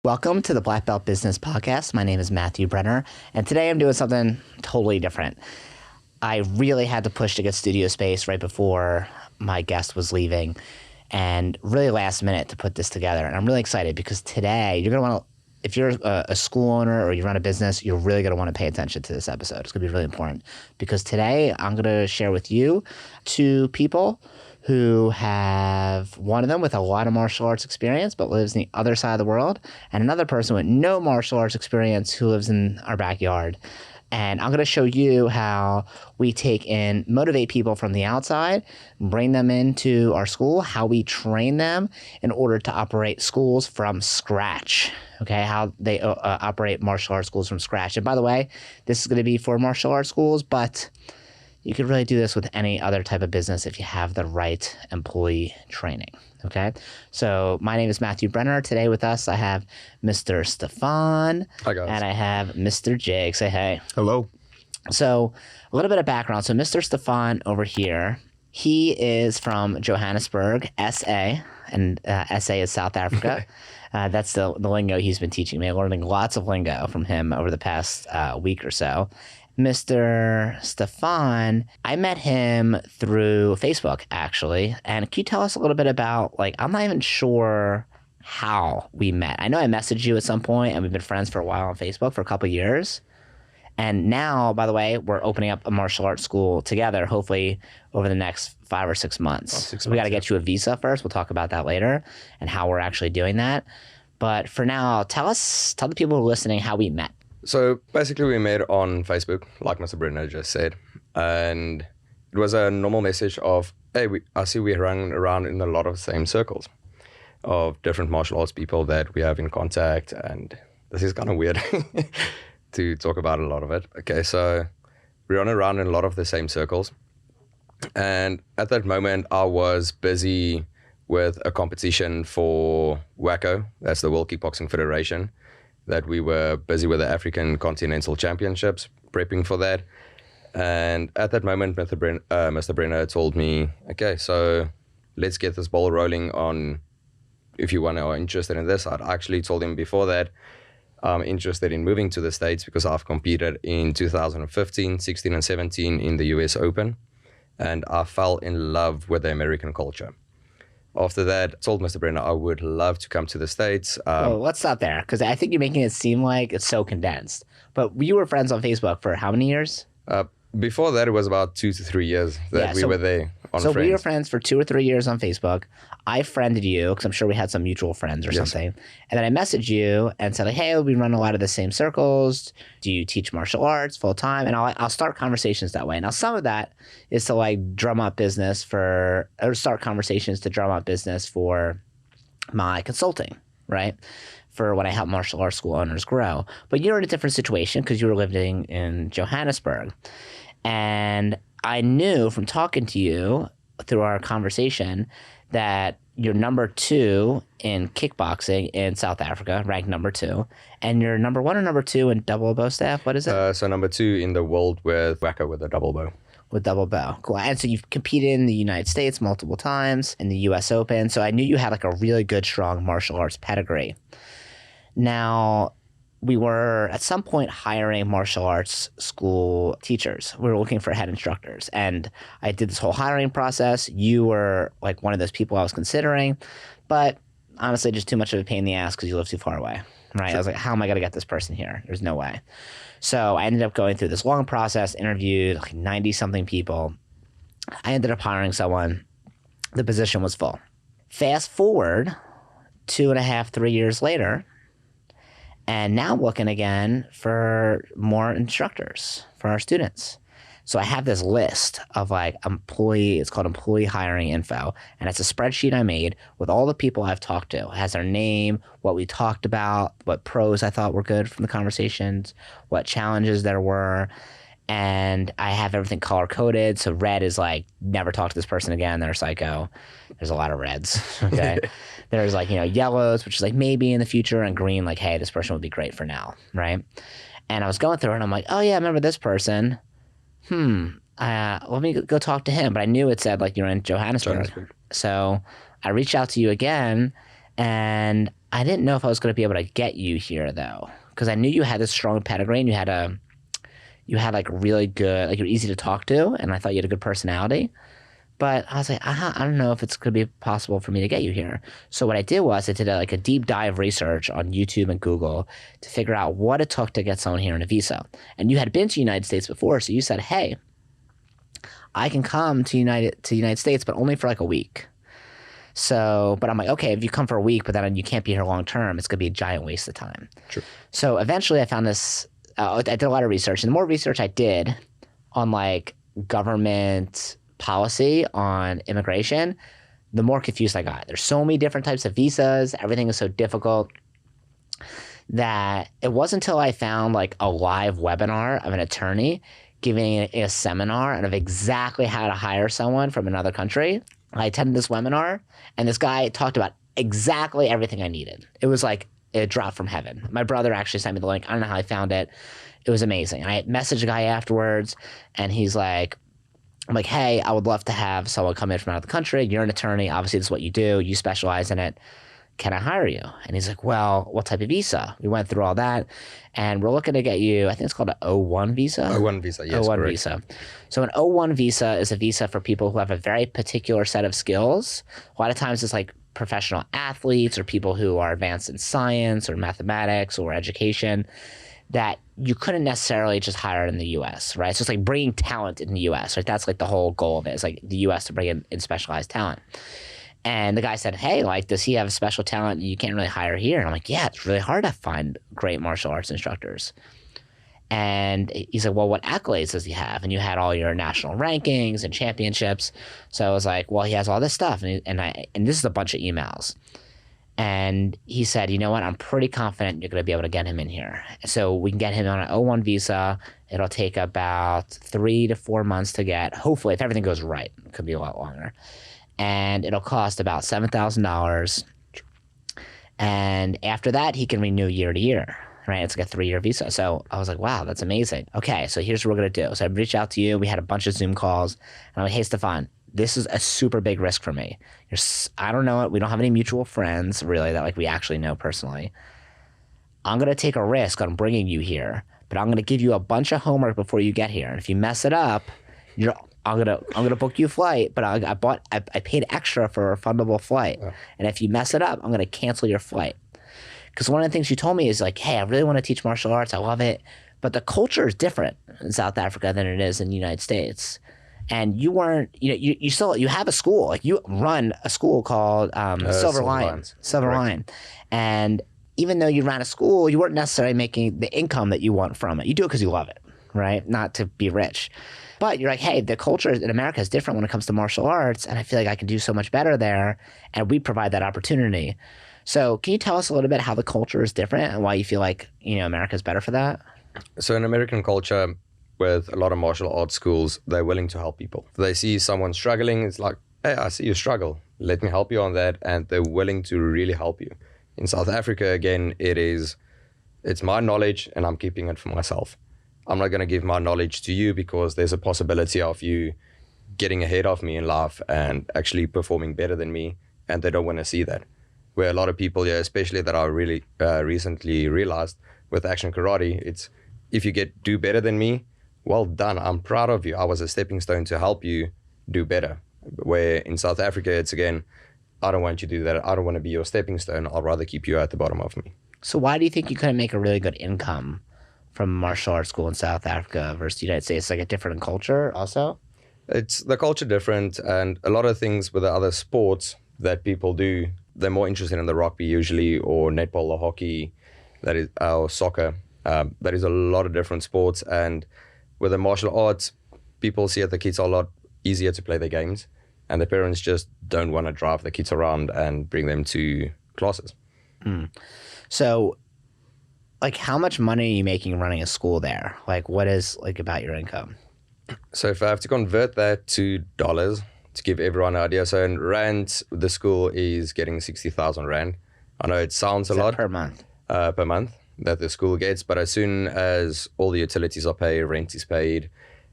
Welcome to the Black Belt Business Podcast. My name is Matthew Brenner, and today I'm doing something totally different. I really had to push to get studio space right before my guest was leaving, and really last minute to put this together. And I'm really excited because today you're going to want to, if you're a school owner or you run a business, you're really going to want to pay attention to this episode. It's going to be really important because today I'm going to share with you two people who have, one of them with a lot of martial arts experience but lives on the other side of the world, and another person with no martial arts experience who lives in our backyard. And I'm going to show you how we take and motivate people from the outside, bring them into our school, how we train them in order to operate schools from scratch, okay, how they operate martial arts schools from scratch. And by the way, this is going to be for martial arts schools, but you could really do this with any other type of business if you have the right employee training, okay? So my name is Matthew Brenner. Today with us, I have Mr. Stefan. Hi, guys. And I have Mr. Jake. Say hey. Hello. So a little bit of background. So Mr. Stefan over here, he is from Johannesburg, SA, and SA is South Africa. That's the lingo he's been teaching me. I'm learning lots of lingo from him over the past week or so. Mr. Stefan, I met him through Facebook, actually. And can you tell us a little bit about, like, I'm not even sure how we met. I know I messaged you at some point, and we've been friends for a while on Facebook for a couple of years. And now, by the way, we're opening up a martial arts school together, hopefully over the next 5 or 6 months. We got to get you a visa first. We'll talk about that later and how we're actually doing that. But for now, tell the people who are listening how we met. So basically we met on Facebook, like Mr. Brenner just said. And it was a normal message of, hey, I see we run around in a lot of the same circles of different martial arts people that we have in contact. And this is kind of weird to talk about a lot of it. Okay, so we run around in a lot of the same circles. And at that moment, I was busy with a competition for WACO, that's the World Kickboxing Federation, that we were busy with the African Continental Championships, prepping for that. And at that moment, Mr. Brenner told me, okay, so let's get this ball rolling on if you are interested in this. I'd actually told him before that I'm interested in moving to the States because I've competed in 2015, 16, and 17 in the US Open. And I fell in love with the American culture. After that, I told Mr. Brenner I would love to come to the States. Well, let's stop there, because I think you're making it seem like it's so condensed. But you were friends on Facebook for how many years? Before that, it was about 2 to 3 years that we were there on So friends. we were friends for 2 or 3 years on Facebook. I friended you, because I'm sure we had some mutual friends or something. And then I messaged you and said, like, hey, we run a lot of the same circles. Do you teach martial arts full time? And I'll start conversations that way. Now, some of that is to like drum up business for my consulting, right? For when I help martial arts school owners grow. But you're in a different situation because you were living in Johannesburg. And I knew from talking to you through our conversation that you're number 2 in kickboxing in South Africa, ranked number 2. And you're number 1 or number 2 in double bow staff? What is it? So number 2 in the world with WACO with a double bow. With double bow. Cool. And so you've competed in the United States multiple times, in the US Open. So I knew you had like a really good, strong martial arts pedigree. Now, we were at some point hiring martial arts school teachers. We were looking for head instructors. And I did this whole hiring process. You were like one of those people I was considering. But honestly, just too much of a pain in the ass because you live too far away. Right? Sure. I was like, how am I going to get this person here? There's no way. So I ended up going through this long process, interviewed like 90-something people. I ended up hiring someone. The position was full. Fast forward 2.5, 3 years later, and now I'm looking again for more instructors for our students. So I have this list of like it's called employee hiring info. And it's a spreadsheet I made with all the people I've talked to. It has their name, what we talked about, what pros I thought were good from the conversations, what challenges there were. And I have everything color coded. So red is like, never talk to this person again. They're psycho. There's a lot of reds. Okay. There's like, yellows, which is like maybe in the future, and green, like, hey, this person would be great for now. Right. And I was going through it and I'm like, oh yeah, I remember this person. Let me go talk to him. But I knew it said like you're in Johannesburg. So I reached out to you again, and I didn't know if I was going to be able to get you here though, because I knew you had this strong pedigree and you had like really good, like you're easy to talk to, and I thought you had a good personality. But I was like, I don't know if it's going to be possible for me to get you here. So what I did was I did a deep dive research on YouTube and Google to figure out what it took to get someone here on a visa. And you had been to the United States before, so you said, hey, I can come to the United States, but only for like a week. So, but I'm like, okay, if you come for a week, but then you can't be here long term, it's going to be a giant waste of time. True. So eventually I found this, I did a lot of research, and the more research I did on like government policy on immigration, the more confused I got. There's so many different types of visas. Everything is so difficult that it wasn't until I found like a live webinar of an attorney giving a seminar and of exactly how to hire someone from another country. I attended this webinar, and this guy talked about exactly everything I needed. It was like it dropped from heaven. My brother actually sent me the link. I don't know how I found it. It was amazing. I messaged a guy afterwards, and I'm like, hey, I would love to have someone come in from out of the country. You're an attorney. Obviously, this is what you do. You specialize in it. Can I hire you? And he's like, well, what type of visa? We went through all that, and we're looking to get you, I think it's called an O1 visa. O1 visa, yes, O1 correct. visa. So an O1 visa is a visa for people who have a very particular set of skills. A lot of times it's like professional athletes or people who are advanced in science or mathematics or education that you couldn't necessarily just hire in the U.S., right? It's just like bringing talent in the U.S., right? That's like the whole goal of it. It's like the U.S. to bring in specialized talent. And the guy said, hey, like, does he have special talent you can't really hire here? And I'm like, yeah, it's really hard to find great martial arts instructors. And he said, well, what accolades does he have? And you had all your national rankings and championships. So I was like, well, he has all this stuff. And this is a bunch of emails. And he said, you know what? I'm pretty confident you're going to be able to get him in here. So we can get him on an O1 visa. It'll take about 3 to 4 months to get, hopefully, if everything goes right. It could be a lot longer. And it'll cost about $7,000. And after that, he can renew year to year, right? It's like a 3-year visa. So I was like, wow, that's amazing. Okay, so here's what we're going to do. So I reached out to you. We had a bunch of Zoom calls. And I'm like, hey, Stefan, this is a super big risk for me. I don't know it. We don't have any mutual friends, really, that like we actually know personally. I'm going to take a risk on bringing you here, but I'm going to give you a bunch of homework before you get here. And if you mess it up, I'm gonna book you a flight, but I paid extra for a refundable flight. Yeah. And if you mess it up, I'm gonna cancel your flight. Because one of the things you told me is like, hey, I really want to teach martial arts. I love it, but the culture is different in South Africa than it is in the United States. And you weren't, you have a school, like you run a school called Silver Line. And even though you ran a school, you weren't necessarily making the income that you want from it. You do it because you love it, right? Not to be rich. But you're like, hey, the culture in America is different when it comes to martial arts, and I feel like I can do so much better there, and we provide that opportunity. So can you tell us a little bit how the culture is different and why you feel like, America is better for that? So in American culture, with a lot of martial arts schools, they're willing to help people. They see someone struggling, it's like, hey, I see you struggle. Let me help you on that, and they're willing to really help you. In South Africa, again, it's my knowledge, and I'm keeping it for myself. I'm not going to give my knowledge to you because there's a possibility of you getting ahead of me in life and actually performing better than me, and they don't want to see that. Where a lot of people, especially that I really recently realized with action karate, it's if you do better than me, well done. I'm proud of you. I was a stepping stone to help you do better. Where in South Africa, it's again, I don't want you to do that. I don't want to be your stepping stone. I'd rather keep you at the bottom of me. So why do you think you couldn't make a really good income from martial arts school in South Africa versus the United States? It's like a different culture also? It's the culture different, and a lot of things with the other sports that people do, they're more interested in the rugby usually, or netball or hockey, that is our soccer. That is a lot of different sports, and with the martial arts, people see that the kids are a lot easier to play their games, and the parents just don't want to drive the kids around and bring them to classes. So like how much money are you making running a school there? Like what is like about your income? So if I have to convert that to dollars to give everyone an idea. So in rand, the school is getting 60,000 rand. I know it sounds a lot. Per month? Per month that the school gets. But as soon as all the utilities are paid, rent is paid,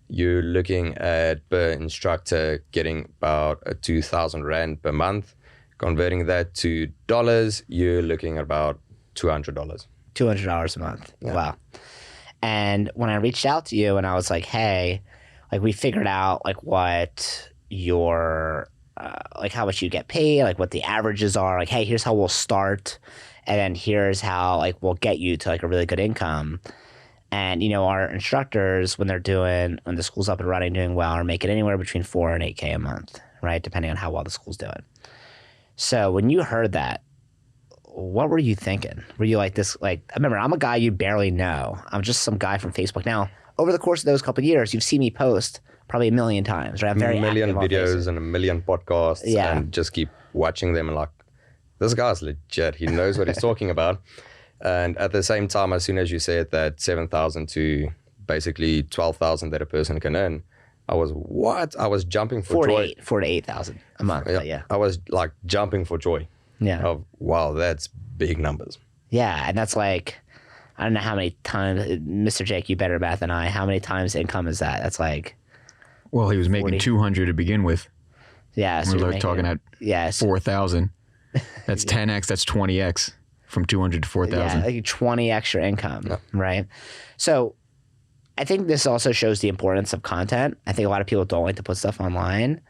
you're looking at per instructor getting about 2,000 rand per month, Converting that to dollars, you're looking at about $200. $200 a month. Yeah. Wow. And when I reached out to you and I was like, hey, like we figured out like what your, like how much you get paid, like what the averages are, like, hey, here's how we'll start. And then here's how like we'll get you to like a really good income. And, you know, our instructors, when the school's up and running, doing well, are making anywhere between $4,000 and $8,000 a month, right? Depending on how well the school's doing. So when you heard that, what were you thinking? Were you like this, like, remember, I'm a guy you barely know. I'm just some guy from Facebook. Now, over the course of those couple of years, you've seen me post probably a million times, right? I'm very a million active on videos Facebook. and a million podcasts, Yeah. and just keep watching them and like, this guy's legit. He knows what he's talking about. And at the same time, as soon as you said that 7,000 to basically 12,000 that a person can earn, I was jumping for joy. 4 to 8,000 a month. Yeah. But yeah. I was like jumping for joy. Yeah. Of wow, that's big numbers. Yeah. And that's like, I don't know how many times, Mr. Jake, you better math than I, how many times income is that? That's like, Well, he was 40. making 200 to begin with. yeah. So We're you're like talking at yeah, so, 4,000. That's 10x. That's 20x from 200 to 4,000. yeah, like 20 extra income, right? So I think this also shows the importance of content. I think a lot of people don't like to put stuff online.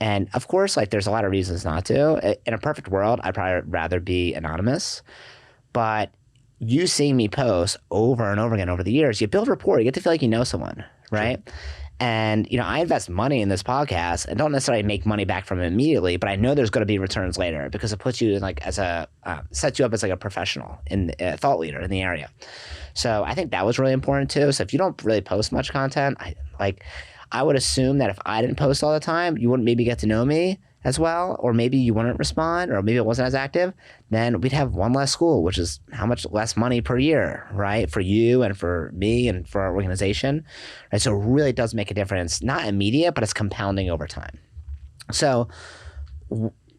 And of course, like there's a lot of reasons not to. In a perfect world, I'd probably rather be anonymous. But you seeing me post over and over again over the years, you build rapport. You get to feel like you know someone, right? Sure. And, you know, I invest money in this podcast and don't necessarily make money back from it immediately, but I know there's going to be returns later because it puts you in like as a, sets you up as like a professional and a thought leader in the area. So I think that was really important too. So if you don't really post much content, I would assume that if I didn't post all the time, you wouldn't maybe get to know me as well, or maybe you wouldn't respond, or maybe it wasn't as active, then we'd have one less school, which is how much less money per year, right? For you and for me and for our organization, right? So it really does make a difference, not immediate, but it's compounding over time. So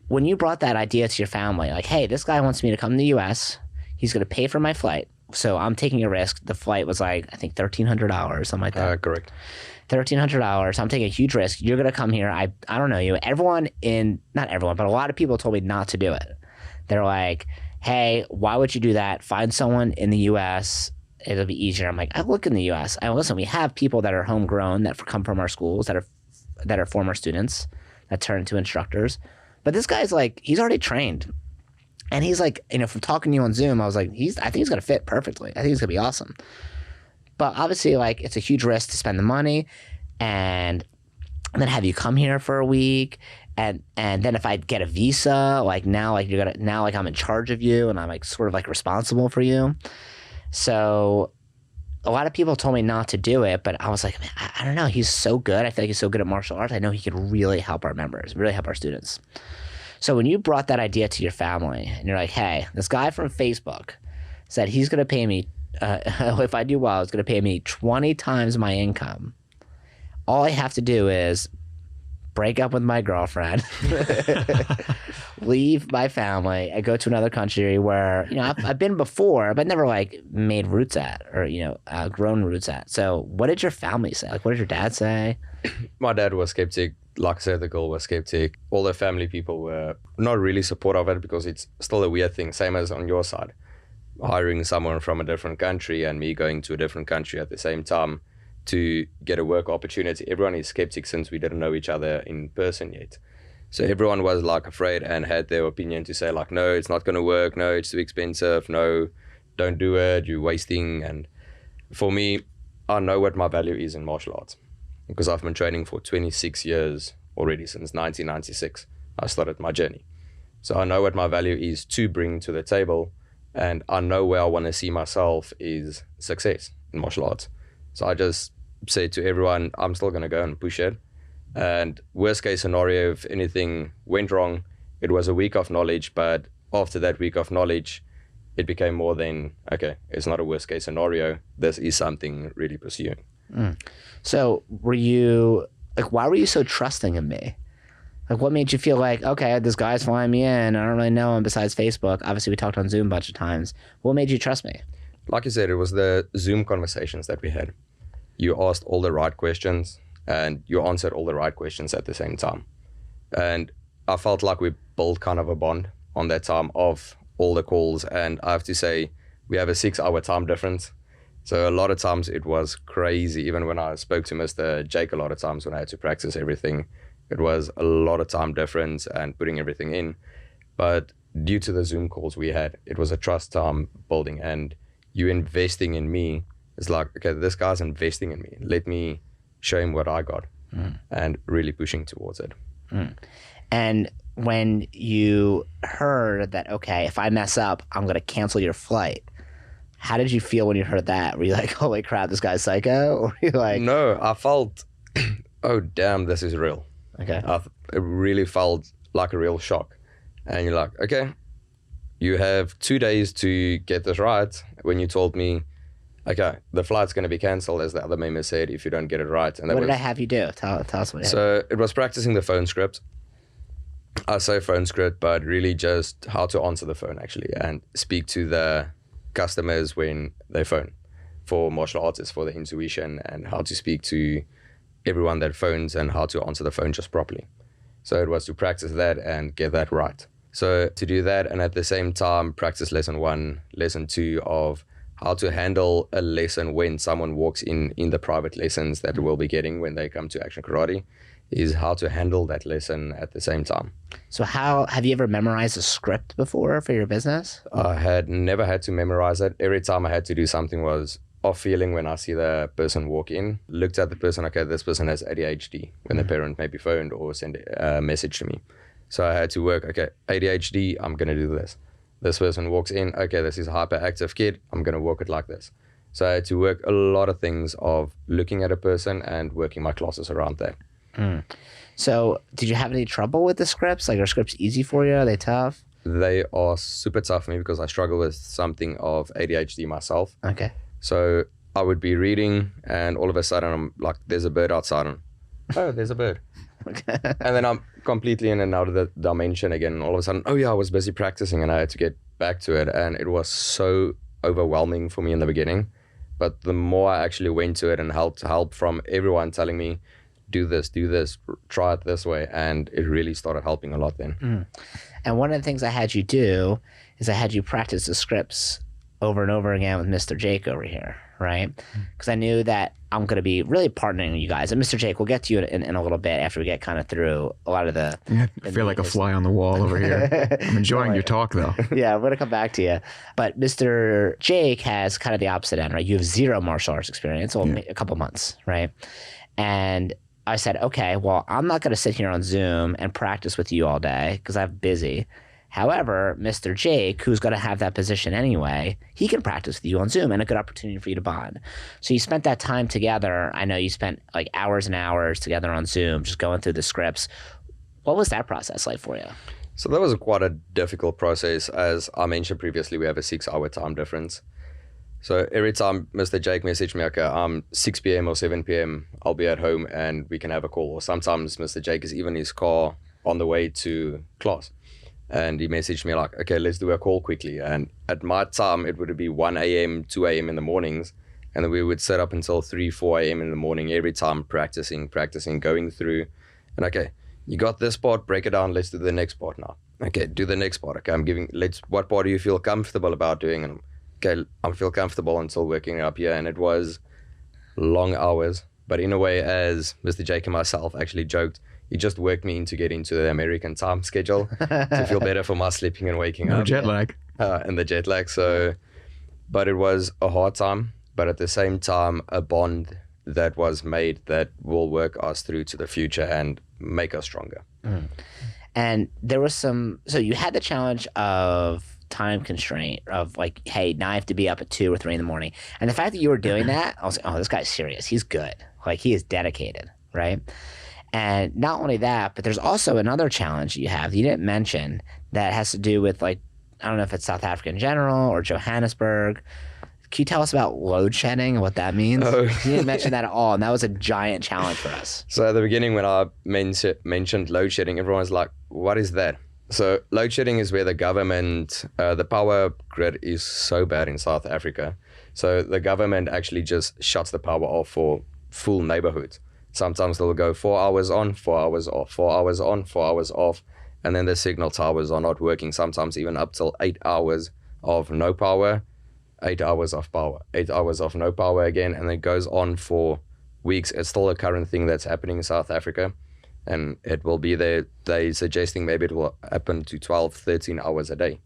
when you brought that idea to your family, like, hey, this guy wants me to come to the US, he's going to pay for my flight. So I'm taking a risk. The flight was like, I think $1,300, something like that. Correct. $1,300. I'm taking a huge risk. You're going to come here. I don't know you. Not everyone, but a lot of people told me not to do it. They're like, hey, why would you do that? Find someone in the US. It'll be easier. I'm like, I look in the US. Listen, we have people that are homegrown that come from our schools that are former students that turn into instructors. But this guy's like, he's already trained. And he's like, you know, from talking to you on Zoom, I was like, I think he's going to fit perfectly. I think he's going to be awesome. But obviously, like, it's a huge risk to spend the money and then have you come here for a week. And then if I get a visa, like now I'm in charge of you and I'm like sort of like responsible for you. So a lot of people told me not to do it, but I was like, man, I don't know. He's so good. I feel like he's so good at martial arts. I know he could really help our members, really help our students. So when you brought that idea to your family and you're like, hey, this guy from Facebook said he's going to pay me, if I do well, he's going to pay me 20 times my income. All I have to do is break up with my girlfriend, leave my family, and go to another country where, you know, I've been before, but never like made roots at or, you know, grown roots at. So what did your family say? Like, what did your dad say? My dad was skeptic. Like I said, the girl was skeptic. All the family people were not really supportive of it because it's still a weird thing, same as on your side. Hiring someone from a different country and me going to a different country at the same time to get a work opportunity. Everyone is skeptic since we didn't know each other in person yet. So everyone was like afraid and had their opinion to say like, no, it's not going to work. No, it's too expensive. No, don't do it. You're wasting. And for me, I know what my value is in martial arts because I've been training for 26 years already since 1996. I started my journey. So I know what my value is to bring to the table. And I know where I want to see myself is success in martial arts. So I just say to everyone, I'm still going to go and push it. And worst case scenario, if anything went wrong, it was a week of knowledge. But after that week of knowledge, it became more than, okay, it's not a worst case scenario. This is something really pursuing. So why were you so trusting in me? Like, what made you feel like, okay, this guy's flying me in. I don't really know him besides Facebook. Obviously, we talked on Zoom a bunch of times. What made you trust me? Like you said, it was the Zoom conversations that we had. You asked all the right questions and you answered all the right questions at the same time. And I felt like we build kind of a bond on that time of all the calls. And I have to say, we have a 6-hour time difference. So a lot of times it was crazy. Even when I spoke to Mr. Jake a lot of times when I had to practice everything, it was a lot of time difference and putting everything in. But due to the Zoom calls we had, it was a trust time building, and you investing in me is like, okay, this guy's investing in me. Let me show him what I got, and really pushing towards it. And when you heard that, okay, if I mess up, I'm going to cancel your flight, how did you feel when you heard that? Were you like, holy crap, this guy's psycho? Or were you like... No, I felt, oh, damn, this is real. Okay. It really felt like a real shock. And you're like, okay, you have 2 days to get this right. When you told me, okay, the flight's going to be cancelled, as the other member said, if you don't get it right. And what did I have you do? Tell us what you had. So it was practicing the phone script. I say phone script, but really just how to answer the phone, actually, and speak to the customers when they phone. For martial artists, for the intuition, and how to speak to everyone that phones and how to answer the phone just properly. So it was to practice that and get that right. So to do that, and at the same time practice lesson 1, lesson 2 of how to handle a lesson when someone walks in the private lessons that we'll be getting when they come to Action Karate, is how to handle that lesson at the same time. So how have you ever memorized a script before for your business? I had never had to memorize it. Every time I had to do something was off feeling when I see the person walk in, looked at the person, okay, this person has ADHD, when the parent maybe phoned or sent a message to me. So I had to work, okay, ADHD, I'm going to do this. This person walks in, okay, this is a hyperactive kid, I'm going to work it like this. So I had to work a lot of things of looking at a person and working my classes around that. So did you have any trouble with the scripts? Like, are scripts easy for you? Are they tough? They are super tough for me because I struggle with something of ADHD myself. Okay. So I would be reading and all of a sudden I'm like, there's a bird outside. And, oh, there's a bird. Okay. And then I'm completely in and out of the dimension again. And all of a sudden, oh yeah, I was busy practicing and I had to get back to it. And it was so overwhelming for me in the beginning. But the more I actually went to it and help from everyone telling me, do this, try it this way. And it really started helping a lot then. And one of the things I had you do is I had you practice the scripts over and over again with Mr. Jake over here, right? Because I knew that I'm going to be really partnering with you guys. And Mr. Jake, we'll get to you in a little bit after we get kind of through a lot of the... Yeah, I feel like a fly on the wall over here. I'm enjoying your talk, though. Yeah, I'm going to come back to you. But Mr. Jake has kind of the opposite end, right? You have 0 martial arts experience, well, a couple months, right? And I said, okay, well, I'm not going to sit here on Zoom and practice with you all day because I'm busy. However, Mr. Jake, who's going to have that position anyway, he can practice with you on Zoom and a good opportunity for you to bond. So you spent that time together. I know you spent like hours and hours together on Zoom just going through the scripts. What was that process like for you? So that was quite a difficult process. As I mentioned previously, we have a 6-hour time difference. So every time Mr. Jake messaged me, okay, 6 p.m. or 7 p.m., I'll be at home and we can have a call. Or sometimes Mr. Jake is even in his car on the way to class. And he messaged me like, okay, let's do a call quickly. And at my time, it would be 1 a.m., 2 a.m. in the mornings. And then we would set up until 3, 4 a.m. in the morning, every time practicing, going through. And okay, you got this part, break it down. Let's do the next part now. Okay, do the next part. Okay, what part do you feel comfortable about doing? And okay, I feel comfortable until working up here. And it was long hours. But in a way, as Mr. Jake and myself actually joked, he just worked me in to get into the American time schedule to feel better for my sleeping and waking up. No jet lag. And the jet lag. So, but it was a hard time, but at the same time, a bond that was made that will work us through to the future and make us stronger. And there was so you had the challenge of time constraint of like, hey, now I have to be up at 2 or 3 in the morning. And the fact that you were doing that, I was like, oh, this guy's serious. He's good. Like, he is dedicated, right? And not only that, but there's also another challenge you have that you didn't mention that has to do with, like, I don't know if it's South Africa in general or Johannesburg. Can you tell us about load shedding and what that means? Oh. You didn't mention that at all, and that was a giant challenge for us. So at the beginning, when I mentioned load shedding, everyone's like, what is that? So load shedding is where the government, the power grid is so bad in South Africa. So the government actually just shuts the power off for full neighborhoods. Sometimes they'll go 4 hours on, 4 hours off, 4 hours on, 4 hours off. and then the signal towers are not working, sometimes even up till 8 hours of no power, 8 hours of power, 8 hours of no power again, and it goes on for weeks. It's still a current thing that's happening in South Africa, and it will be there. They're suggesting maybe it will happen to 12, 13 hours a day.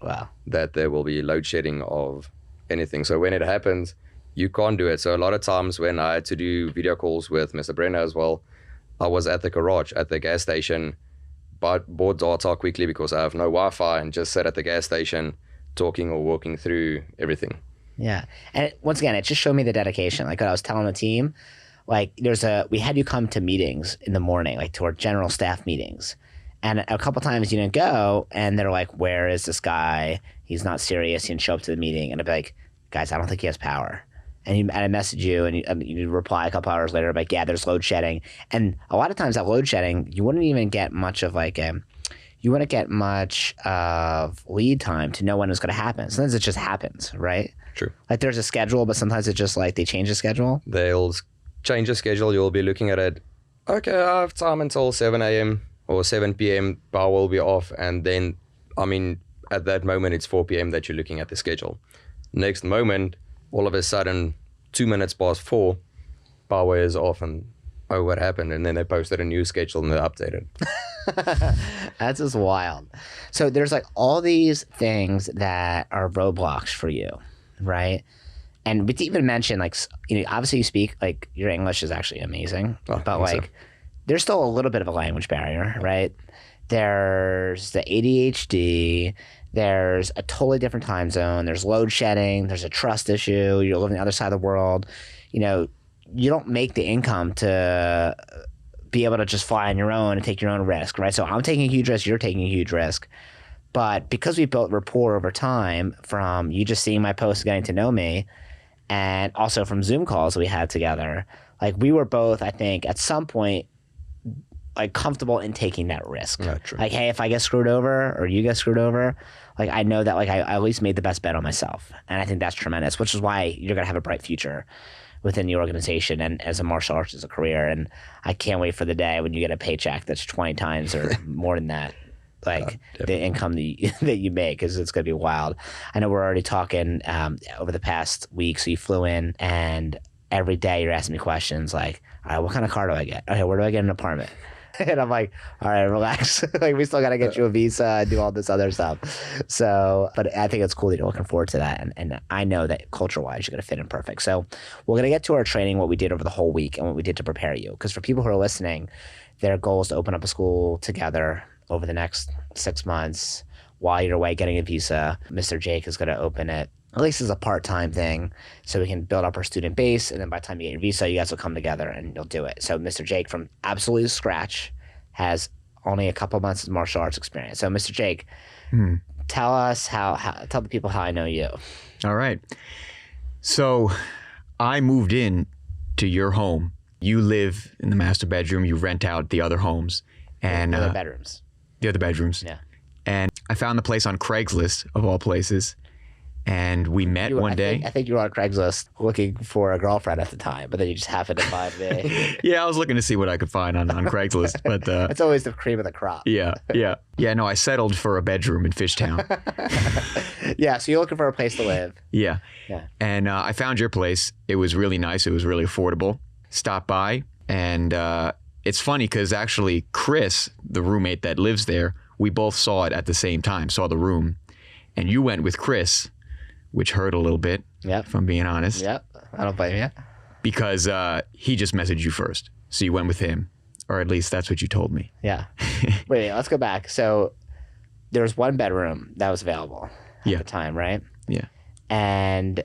Wow. That there will be load shedding of anything. So when it happens, you can't do it. So a lot of times when I had to do video calls with Mr. Brenner as well, I was at the garage, at the gas station, bought data quickly because I have no Wi-Fi, and just sat at the gas station talking or walking through everything. Yeah. And once again, it just showed me the dedication. Like what I was telling the team, like we had you come to meetings in the morning, like to our general staff meetings. And a couple times you didn't go, and they're like, where is this guy? He's not serious. He didn't show up to the meeting. And I'd be like, guys, I don't think he has power. And I message you, and you reply a couple hours later, like, yeah, there's load shedding. And a lot of times that load shedding, you wouldn't even get much of you wouldn't get much of lead time to know when it's going to happen. Sometimes it just happens, right? True. Like there's a schedule, but sometimes it's just like they change the schedule. They'll change the schedule. You'll be looking at it. Okay, I have time until 7 a.m. or 7 p.m. Power will be off. And then, at that moment, it's 4 p.m. that you're looking at the schedule. Next moment, all of a sudden, 2 minutes past 4, power is off, and oh, what happened? And then they posted a new schedule and they updated. That's just wild. So there's like all these things that are roadblocks for you, right? And we didn't even mention, like, obviously you speak, like, your English is actually amazing, but like, there's still a little bit of a language barrier, right? There's the ADHD, there's a totally different time zone, there's load shedding, there's a trust issue, you're living on the other side of the world. You don't make the income to be able to just fly on your own and take your own risk, right? So I'm taking a huge risk, you're taking a huge risk. But because we built rapport over time from you just seeing my posts, getting to know me, and also from Zoom calls we had together, like we were both, I think, at some point, like comfortable in taking that risk. Yeah, true. Like, hey, if I get screwed over or you get screwed over, like I know that like I at least made the best bet on myself. And I think that's tremendous, which is why you're going to have a bright future within the organization and as a martial arts as a career. And I can't wait for the day when you get a paycheck that's 20 times or more than that, like the income that you make, because it's going to be wild. I know we're already talking over the past week. So you flew in, and every day you're asking me questions like, all right, what kind of car do I get? Okay, where do I get an apartment? And I'm like, all right, relax. Like, we still got to get you a visa and do all this other stuff. So, but I think it's cool that you're looking forward to that. And I know that culture-wise, you're going to fit in perfect. So we're going to get to our training, what we did over the whole week and what we did to prepare you. Because for people who are listening, their goal is to open up a school together over the next 6 months while you're away getting a visa. Mr. Jake is going to open it, at least as a part-time thing, so we can build up our student base. And then by the time you get your visa, you guys will come together and you'll do it. So Mr. Jake, from absolute scratch, has only a couple months of martial arts experience. So Mr. Jake, tell us tell the people how I know you. All right. So I moved in to your home. You live in the master bedroom. You rent out the other homes. And the other bedrooms. The other bedrooms. Yeah. And I found the place on Craigslist, of all places. And we met one day. I think you were on Craigslist looking for a girlfriend at the time, but then you just happened to find me. Yeah, I was looking to see what I could find on Craigslist. But it's always the cream of the crop. Yeah. No, I settled for a bedroom in Fishtown. Yeah, so you're looking for a place to live. Yeah. Yeah. And I found your place. It was really nice. It was really affordable. Stopped by. And it's funny because actually Chris, the roommate that lives there, we both saw it at the same time, saw the room. And you went with Chris, which hurt a little bit, if I'm being honest. Yep, I don't blame you. Because he just messaged you first. So you went with him. Or at least that's what you told me. Yeah. Wait, let's go back. So there was one bedroom that was available at the time, right? Yeah. And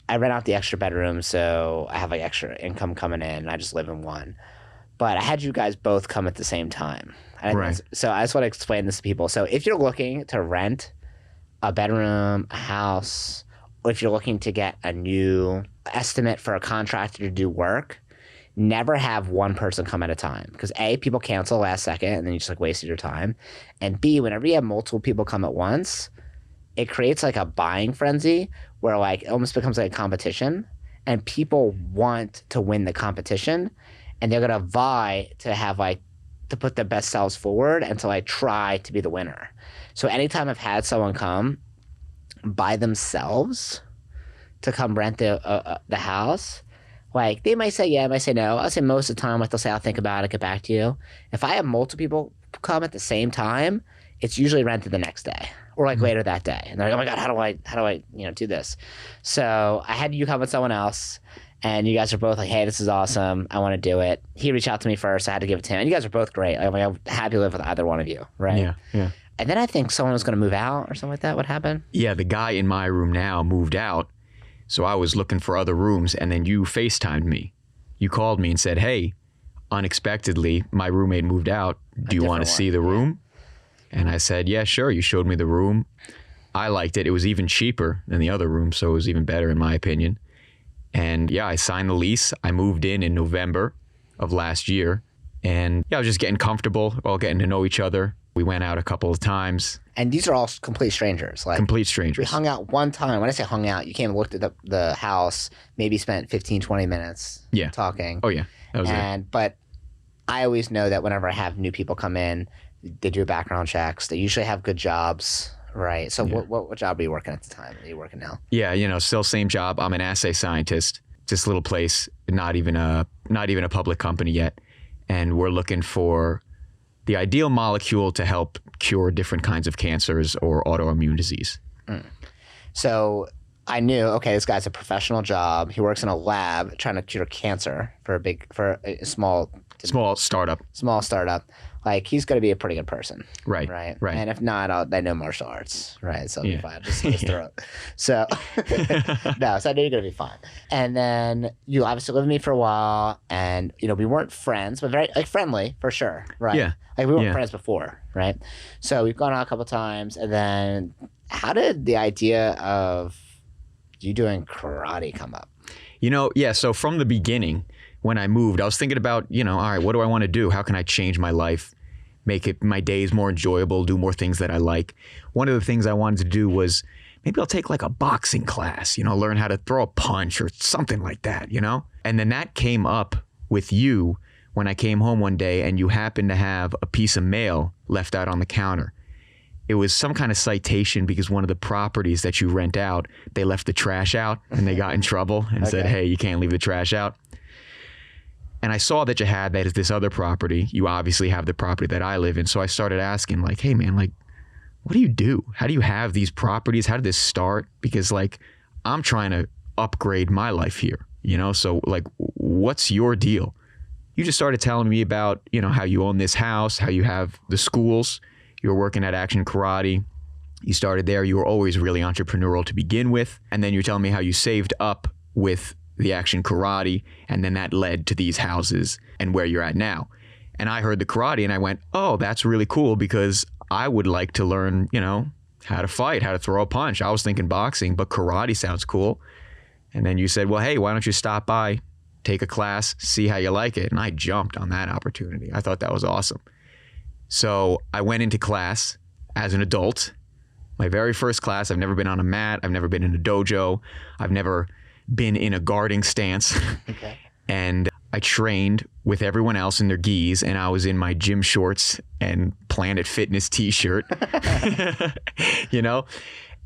I rent out the extra bedroom, so I have like extra income coming in, and I just live in one. But I had you guys both come at the same time. Right. So I just want to explain this to people. So if you're looking to rent a bedroom, a house, or if you're looking to get a new estimate for a contractor to do work, never have one person come at a time. Because A, people cancel last second and then you just like wasted your time. And B, whenever you have multiple people come at once, it creates like a buying frenzy where like it almost becomes like a competition, and people want to win the competition, and they're gonna vie to have like to put their best selves forward and to like try to be the winner. So anytime I've had someone come by themselves to come rent the house, like they might say yeah, might say no. I'll say most of the time, like they'll say I'll think about it, get back to you. If I have multiple people come at the same time, it's usually rented the next day or like later that day. And they're like, oh my God, how do I do this? So I had you come with someone else and you guys are both like, hey, this is awesome. I want to do it. He reached out to me first. I had to give it to him. And you guys are both great. Like, I'm happy to live with either one of you. Right. Yeah. Yeah. And then I think someone was going to move out or something like that. What happened? Yeah. The guy in my room now moved out. So I was looking for other rooms and then you FaceTimed me. You called me and said, hey, unexpectedly, my roommate moved out. Do you want to see the room? And I said, yeah, sure. You showed me the room. I liked it. It was even cheaper than the other room, so it was even better in my opinion. And yeah, I signed the lease. I moved in November of last year. And yeah, I was just getting comfortable, all getting to know each other. We went out a couple of times. And these are all complete strangers. Like complete we strangers. hung out one time. When I say hung out, you came and looked at the house, maybe spent 15, 20 minutes talking. Oh, yeah. That was it. But I always know that whenever I have new people come in, they do background checks. They usually have good jobs, right? So what job are you working at the time? Are you working now? Yeah, still same job. I'm an assay scientist. This little place, not even a public company yet. And we're looking for the ideal molecule to help cure different kinds of cancers or autoimmune disease. So I knew, okay, this guy's a professional job. He works in a lab trying to cure cancer for a small startup. Small startup. Like he's going to be a pretty good person. Right. And if not, I know martial arts. Right. So I'll be fine. Just his throat. So, no, so I knew you're going to be fine. And then you obviously lived with me for a while and, we weren't friends, but very like friendly for sure. Right. Yeah. Like we weren't friends before. Right. So we've gone out a couple of times and then how did the idea of you doing karate come up? So from the beginning, when I moved, I was thinking about, all right, what do I want to do? How can I change my life, make my days more enjoyable, do more things that I like? One of the things I wanted to do was maybe I'll take like a boxing class, learn how to throw a punch or something like that, And then that came up with you when I came home one day and you happened to have a piece of mail left out on the counter. It was some kind of citation because one of the properties that you rent out, they left the trash out and they got in trouble and said, hey, you can't leave the trash out. And I saw that you had that as this other property. You obviously have the property that I live in. So I started asking like, hey man, like, what do you do? How do you have these properties? How did this start? Because like, I'm trying to upgrade my life here, So like, what's your deal? You just started telling me about, how you own this house, how you have the schools. You were working at Action Karate. You started there. You were always really entrepreneurial to begin with. And then you're telling me how you saved up with the Action Karate, and then that led to these houses and where you're at now. And I heard the karate and I went, oh, that's really cool because I would like to learn, how to fight, how to throw a punch. I was thinking boxing, but karate sounds cool. And then you said, well, hey, why don't you stop by, take a class, see how you like it? And I jumped on that opportunity. I thought that was awesome. So I went into class as an adult. My very first class, I've never been on a mat. I've never been in a dojo. I've never been in a guarding stance. Okay. And I trained with everyone else in their gis and I was in my gym shorts and Planet Fitness t-shirt,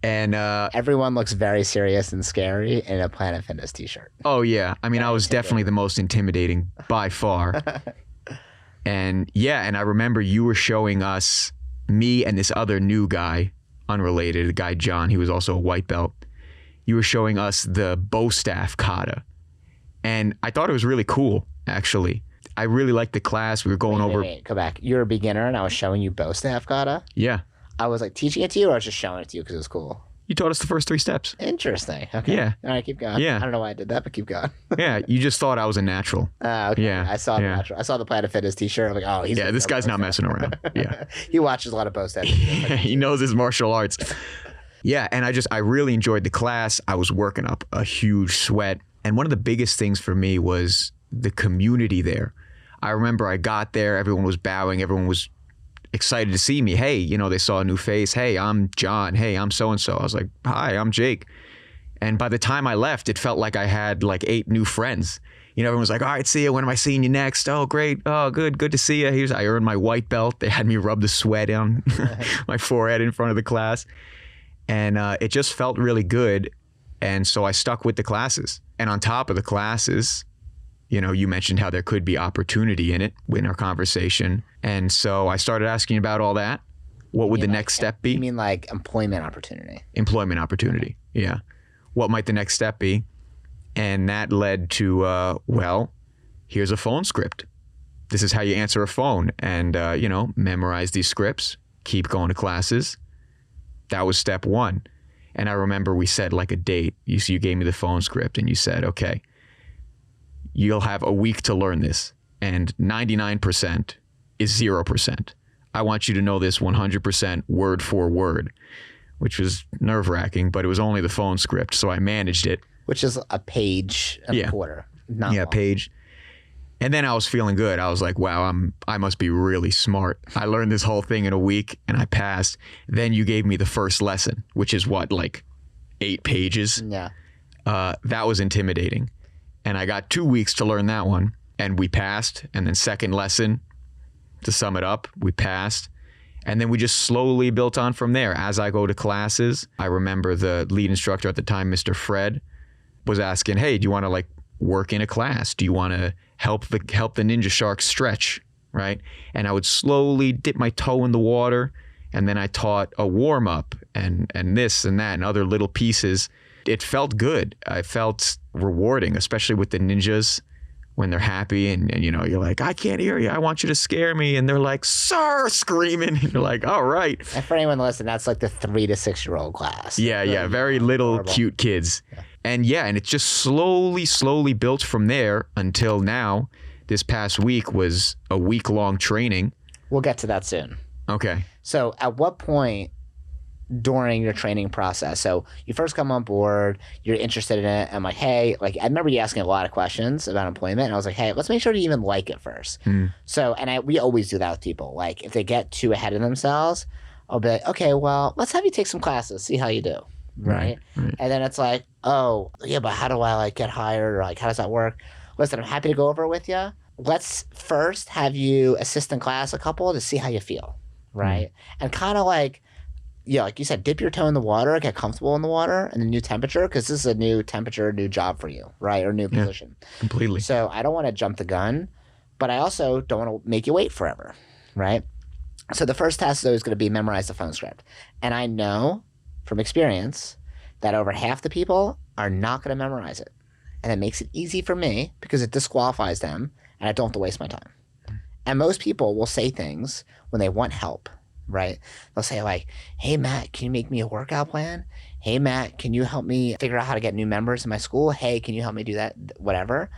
and everyone looks very serious and scary in a Planet Fitness t-shirt. Oh yeah. I mean, I was definitely the most intimidating by far. And I remember you were showing us, me and this other new guy, unrelated, the guy John, he was also a white belt. You were showing us the bow staff kata. And I thought it was really cool, actually. I really liked the class. We were going over. Wait, go back. You're a beginner and I was showing you bow staff kata? Yeah. I was like teaching it to you or I was just showing it to you because it was cool? You taught us the first 3 steps. Interesting. Okay. Yeah. All right, keep going. Yeah. I don't know why I did that, but keep going. Yeah, you just thought I was a natural. Okay. Yeah. I saw the natural. I saw the Planet Fitness t-shirt. I'm like, oh, he's this guy's not messing around. Yeah. He watches a lot of bow staff. He knows his martial arts. Yeah, and I really enjoyed the class. I was working up a huge sweat. And one of the biggest things for me was the community there. I remember I got there, everyone was bowing, everyone was excited to see me. Hey, they saw a new face. Hey, I'm John. Hey, I'm so-and-so. I was like, hi, I'm Jake. And by the time I left, it felt like I had like 8 new friends. everyone's like, all right, see you. When am I seeing you next? Oh, great. Oh, good to see you. I earned my white belt. They had me rub the sweat on my forehead in front of the class. And it just felt really good. And so I stuck with the classes. And on top of the classes, you mentioned how there could be opportunity in it in our conversation. And so I started asking about all that. What would the next step be? You mean like employment opportunity? Employment opportunity, yeah. What might the next step be? And that led to, here's a phone script. This is how you answer a phone. And, memorize these scripts, keep going to classes. That was step one. And I remember we said like a date. You gave me the phone script and you said, okay, you'll have a week to learn this. And 99% is 0%. I want you to know this 100% word for word, which was nerve-wracking, but it was only the phone script, so I managed it. Which is a page and a quarter. Not long. Page. And then I was feeling good. I was like, wow, I must be really smart. I learned this whole thing in a week and I passed. Then you gave me the first lesson, which is what, like 8 pages? Yeah. That was intimidating. And I got 2 weeks to learn that one. And we passed. And then second lesson, to sum it up, we passed. And then we just slowly built on from there. As I go to classes, I remember the lead instructor at the time, Mr. Fred, was asking, hey, do you want to like work in a class? Do you want to help the ninja shark stretch, right? And I would slowly dip my toe in the water. And then I taught a warm up and this and that and other little pieces. It felt good. I felt rewarding, especially with the ninjas when they're happy and you're like, I can't hear you. I want you to scare me. And they're like, sir, screaming. And you're like, all right. And for anyone listening, that's like the 3 to 6 year old class. Yeah. Very little adorable. Cute kids. Yeah. And it just slowly built from there until now. This past week was a week-long training. We'll get to that soon. Okay. So at what point during your training process, so you first come on board, you're interested in it, I'm like, hey, like I remember you asking a lot of questions about employment, and I was like, hey, let's make sure you even like it first. So, and we always do that with people. Like if they get too ahead of themselves, I'll be like, okay, well, let's have you take some classes, see how you do. Right. And then it's like, oh yeah, but how do I like get hired, or like how does that work? Listen, I'm happy to go over it with you. Let's first have you assist in class a couple to see how you feel, right? And kind of like, like you said, dip your toe in the water, get comfortable in the water and the new temperature, because this is a new temperature, new job for you, right? Or new position. Completely. So I don't want to jump the gun, but I also don't want to make you wait forever, right? So the first task is always going to be memorize the phone script. And I know from experience that over half the people are not going to memorize it. And it makes it easy for me because it disqualifies them and I don't have to waste my time. And most people will say things when they want help, right? They'll say like, hey, Matt, can you make me a workout plan? Hey, Matt, can you help me figure out how to get new members in my school? Hey, can you help me do that? Whatever.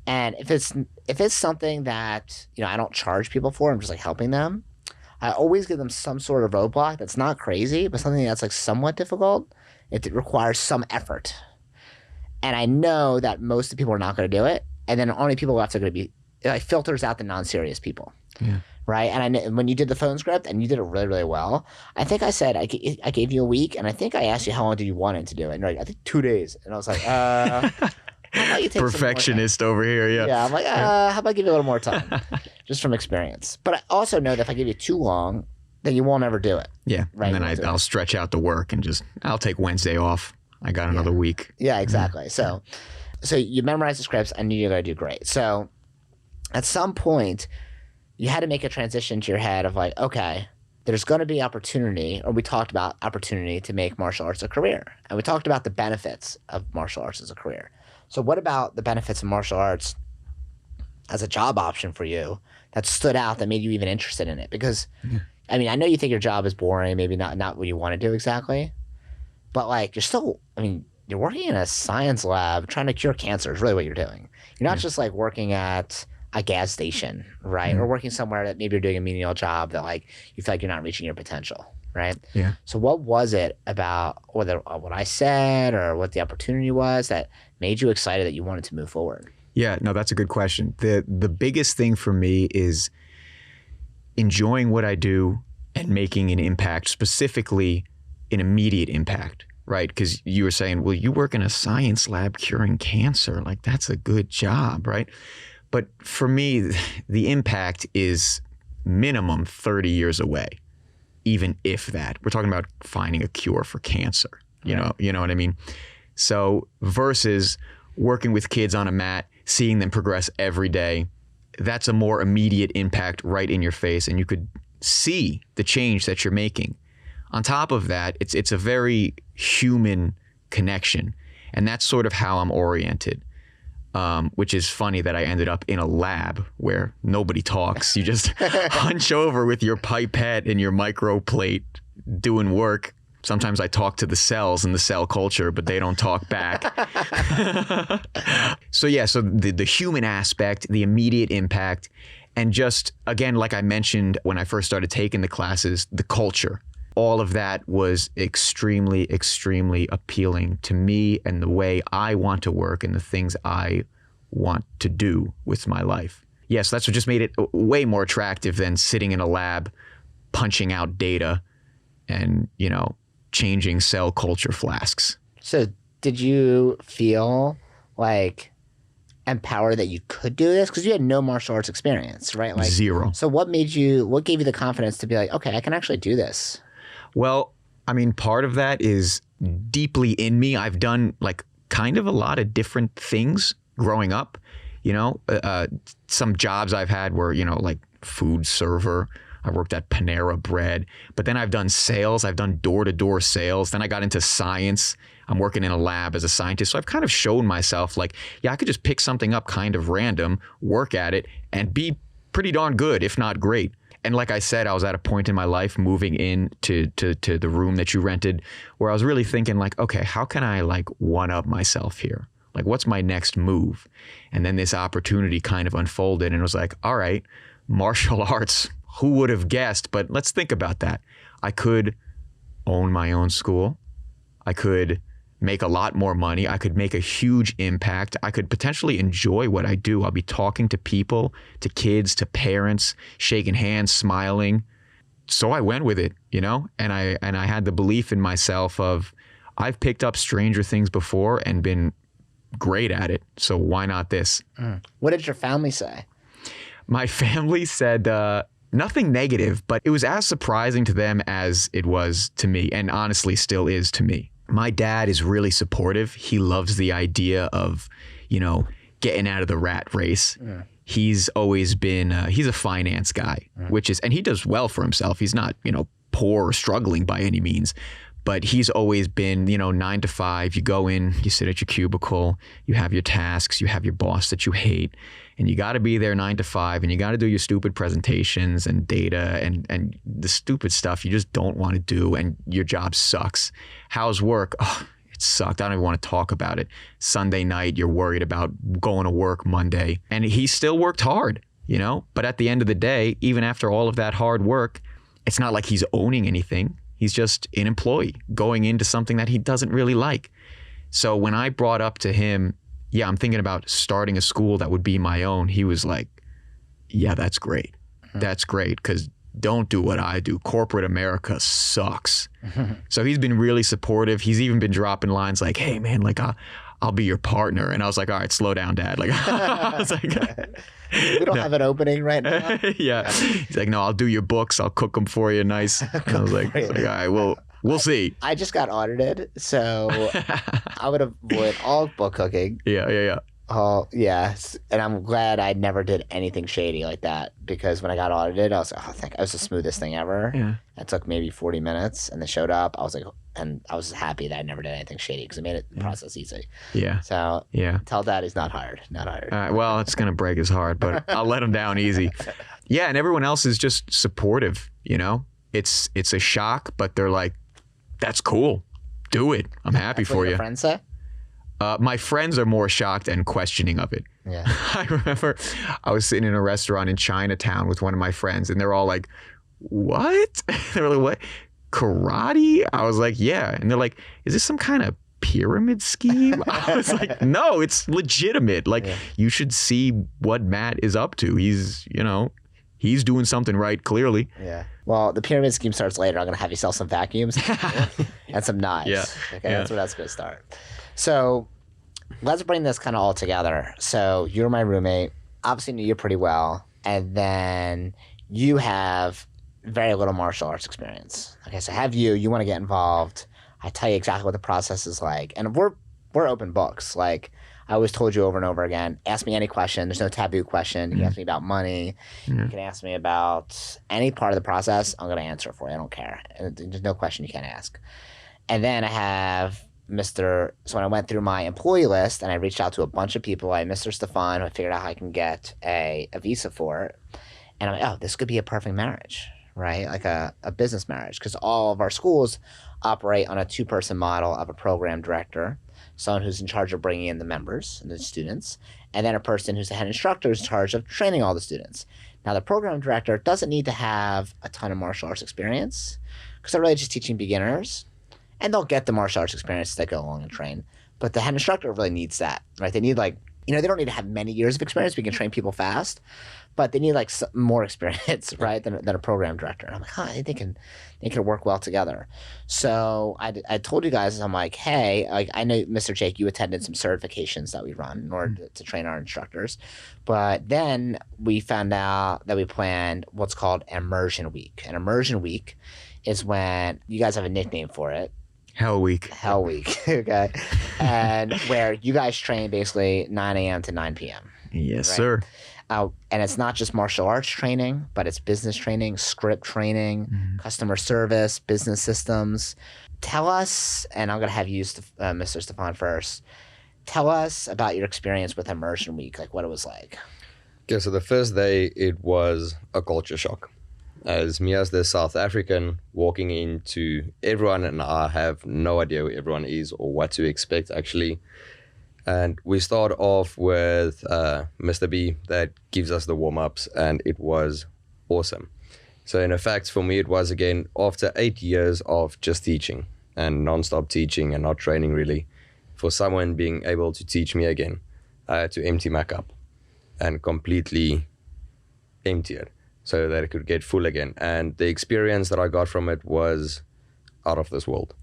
And if it's something that, I don't charge people for, I'm just like helping them, I always give them some sort of roadblock that's not crazy, but something that's like somewhat difficult. It requires some effort. And I know that most of the people are not going to do it. And then only people left are going to be, it filters out the non-serious people. Yeah. Right. And when you did the phone script and you did it really, really well, I think I said, I gave you a week. And I think I asked you how long did you want it to do it. And you're like, I think 2 days. And I was like, how about you take perfectionist over here. Yeah. Yeah. I'm like, how about I give you a little more time just from experience. But I also know that if I give you too long, then you won't ever do it. Yeah. Right. And then I'll stretch out the work and I'll take Wednesday off. I got another week. Yeah, exactly. So you memorize the scripts. I knew you were going to do great. So at some point, you had to make a transition to your head of like, okay, there's going to be opportunity, or we talked about opportunity to make martial arts a career. And we talked about the benefits of martial arts as a career. So what about the benefits of martial arts as a job option for you that stood out, that made you even interested in it? Because, I mean, I know you think your job is boring, maybe not what you want to do exactly, but like you're still, you're working in a science lab trying to cure cancer is really what you're doing. You're not just like working at a gas station, right? Or working somewhere that maybe you're doing a menial job that like you feel like you're not reaching your potential, right? Yeah. So what was it about whether what I said or what the opportunity was that made you excited that you wanted to move forward? Yeah, no, that's a good question. The biggest thing for me is enjoying what I do and making an impact, specifically an immediate impact. right? Because you were saying, well, you work in a science lab curing cancer. Like, that's a good job, right? But for me, the impact is minimum 30 years away, even if that. We're talking about finding a cure for cancer. You know what I mean? So versus working with kids on a mat, seeing them progress every day, that's a more immediate impact right in your face, and you could see the change that you're making. On top of that, it's a very human connection, and that's sort of how I'm oriented. Which is funny that I ended up in a lab where nobody talks. You just hunch over with your pipette and your microplate doing work. Sometimes I talk to the cells in the cell culture, but they don't talk back. So the human aspect, the immediate impact, and just, again, like I mentioned when I first started taking the classes, the culture. All of that was extremely, extremely appealing to me and the way I want to work and the things I want to do with my life. Yes, that's what just made it way more attractive than sitting in a lab, punching out data and, changing cell culture flasks. So did you feel like empowered that you could do this? Because you had no martial arts experience, right? Like, zero. So what gave you the confidence to be like, okay, I can actually do this? Well, I mean, part of that is deeply in me. I've done like kind of a lot of different things growing up. Some jobs I've had were, like food server. I worked at Panera Bread, but then I've done sales. I've done door-to-door sales. Then I got into science. I'm working in a lab as a scientist. So I've kind of shown myself like, yeah, I could just pick something up kind of random, work at it, and be pretty darn good, if not great. And like I said, I was at a point in my life moving in to the room that you rented where I was really thinking like, okay, how can I like one up myself here? Like, what's my next move? And then this opportunity kind of unfolded and it was like, all right, martial arts, who would have guessed? But let's think about that. I could own my own school. I could make a lot more money. I could make a huge impact. I could potentially enjoy what I do. I'll be talking to people, to kids, to parents, shaking hands, smiling. So I went with it, and I had the belief in myself of I've picked up stranger things before and been great at it. So why not this? What did your family say? My family said nothing negative, but it was as surprising to them as it was to me, and honestly still is to me. My dad is really supportive. He loves the idea of, getting out of the rat race. Yeah. He's always been, he's a finance guy, and he does well for himself. He's not, poor or struggling by any means, but he's always been, 9 to 5. You go in, you sit at your cubicle, you have your tasks, you have your boss that you hate, and you got to be there 9 to 5, and you got to do your stupid presentations and data and the stupid stuff you just don't want to do, and your job sucks. How's work? Oh, it sucked. I don't even want to talk about it. Sunday night, you're worried about going to work Monday. And he still worked hard, but at the end of the day, even after all of that hard work, it's not like he's owning anything. He's just an employee going into something that he doesn't really like. So when I brought up to him, yeah, I'm thinking about starting a school that would be my own, he was like, yeah, that's great. That's great, because don't do what I do. Corporate America sucks. So he's been really supportive. He's even been dropping lines like, hey, man, like I'll be your partner. And I was like, all right, slow down, Dad. Like, I was like, we don't have an opening right now. Yeah. He's like, no, I'll do your books. I'll cook them for you nice. And I was like, all right, we'll see. I just got audited, so I would avoid all book cooking. Yeah. Oh, yes. And I'm glad I never did anything shady like that, because when I got audited, I was like, it was the smoothest thing ever. Yeah. It took maybe 40 minutes, and they showed up. I was like, and I was happy that I never did anything shady because it made the process easy. Yeah. So tell Dad he's not hired. Not hired. Well, it's going to break his heart, but I'll let him down easy. Yeah, and everyone else is just supportive, It's a shock, but they're like, that's cool. Do it. I'm happy That's for what you. Your friends say? My friends are more shocked and questioning of it. Yeah. I remember I was sitting in a restaurant in Chinatown with one of my friends, and they're all like, what? They were like, what? Karate? I was like, yeah. And they're like, is this some kind of pyramid scheme? I was like, no, it's legitimate. Like, you should see what Matt is up to. He's, he's doing something right, clearly. Yeah. Well, the pyramid scheme starts later. I'm going to have you sell some vacuums and some knives. Yeah. Okay, Yeah. that's where that's going to start. So let's bring this kind of all together. So you're my roommate. Obviously knew you pretty well. And then you have very little martial arts experience. Okay, so you want to get involved. I tell you exactly what the process is like. And we're open books. Like I always told you over and over again, ask me any question. There's no taboo question. You can ask me about money. You can ask me about any part of the process. I'm going to answer it for you. I don't care. There's no question you can't ask. And then I have so when I went through my employee list and I reached out to a bunch of people, I had Mr. Stefan, who I figured out how I can get a visa for it. And I'm like, oh, this could be a perfect marriage, right? Like a business marriage, because all of our schools operate on a 2-person model of a program director, someone who's in charge of bringing in the members and the students, and then a person who's the head instructor who's in charge of training all the students. Now, the program director doesn't need to have a ton of martial arts experience because they're really just teaching beginners, and they'll get the martial arts experience as they go along and train. But the head instructor really needs that, right? They need they don't need to have many years of experience. We can train people fast, but they need more experience, right, than a program director. And I'm like, they can work well together. So I told you guys, I'm like, hey, I know, Mr. Jake, you attended some certifications that we run in order to train our instructors. But then we found out that we planned what's called Immersion Week. And Immersion Week is when you guys have a nickname for it. Hell Week. Okay. And where you guys train basically 9 a.m. to 9 p.m. Yes, right? sir. And it's not just martial arts training, but it's business training, script training, customer service, business systems. Tell us, and I'm going to have you, Mr. Stefan, first. Tell us about your experience with Immersion Week, like what it was like. Okay, so the first day, it was a culture shock. As me as the South African walking into everyone, and I have no idea who everyone is or what to expect actually. And we start off with Mr. B that gives us the warm-ups, and it was awesome. So in effect, for me, it was again, after 8 years of just teaching and non-stop teaching and not training really, for someone being able to teach me again, I had to empty my cup and completely empty it, so that it could get full again. And the experience that I got from it was out of this world,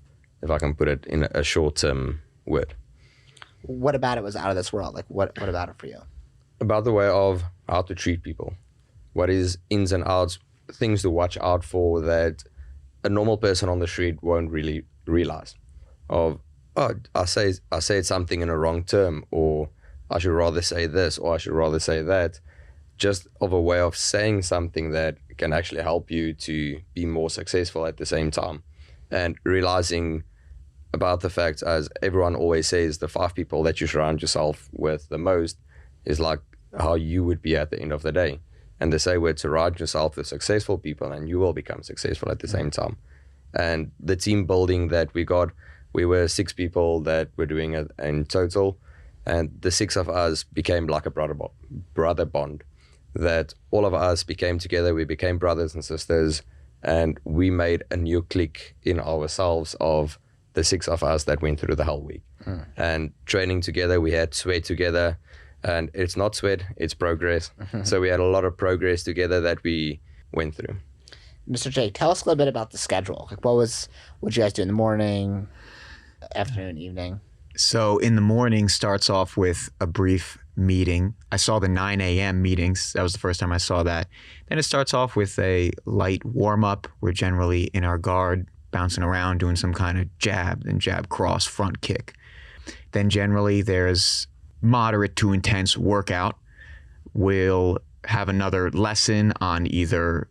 if I can put it in a short-term word. What about it was out of this world? Like what about it for you? About the way of how to treat people. What is ins and outs, things to watch out for that a normal person on the street won't really realize. Of, I said something in a wrong term, or I should rather say this, or I should rather say that. Just of a way of saying something that can actually help you to be more successful at the same time. And realizing about the fact, as everyone always says, the 5 people that you surround yourself with the most is like how you would be at the end of the day. And they say we're to surround yourself with successful people and you will become successful at the same time. And the team building that we got, we were 6 people that were doing it in total. And the 6 of us became like a brother bond. That all of us became together, we became brothers and sisters, and we made a new clique in ourselves of the 6 of us that went through the whole week. And training together, we had sweat together, and it's not sweat, it's progress. So we had a lot of progress together that we went through. Mr. Jake, tell us a little bit about the schedule. Like what you guys do in the morning, afternoon, evening? So in the morning starts off with a brief meeting. I saw the 9 a.m. meetings. That was the first time I saw that. Then it starts off with a light warm-up. We're generally in our guard, bouncing around, doing some kind of jab, then jab, cross, front kick. Then generally there's moderate to intense workout. We'll have another lesson on either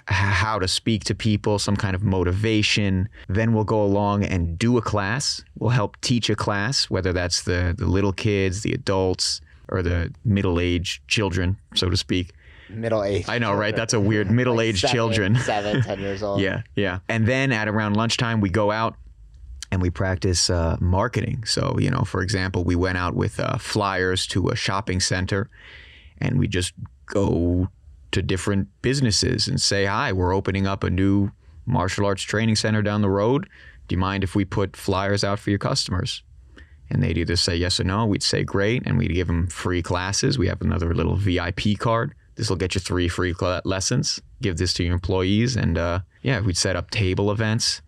how to speak to people, some kind of motivation. Then we'll go along and do a class. We'll help teach a class, whether that's the little kids, the adults, or the middle-aged children, so to speak. Middle-aged. I know, right? That's a weird middle-aged children. 7, 10 years old. Yeah. And then at around lunchtime, we go out and we practice marketing. So, for example, we went out with flyers to a shopping center, and we just go to different businesses and say, hi, we're opening up a new martial arts training center down the road. Do you mind if we put flyers out for your customers? And they'd either say yes or no. We'd say great, and we'd give them free classes. We have another little VIP card. This will get you 3 free lessons. Give this to your employees. And yeah, we'd set up table events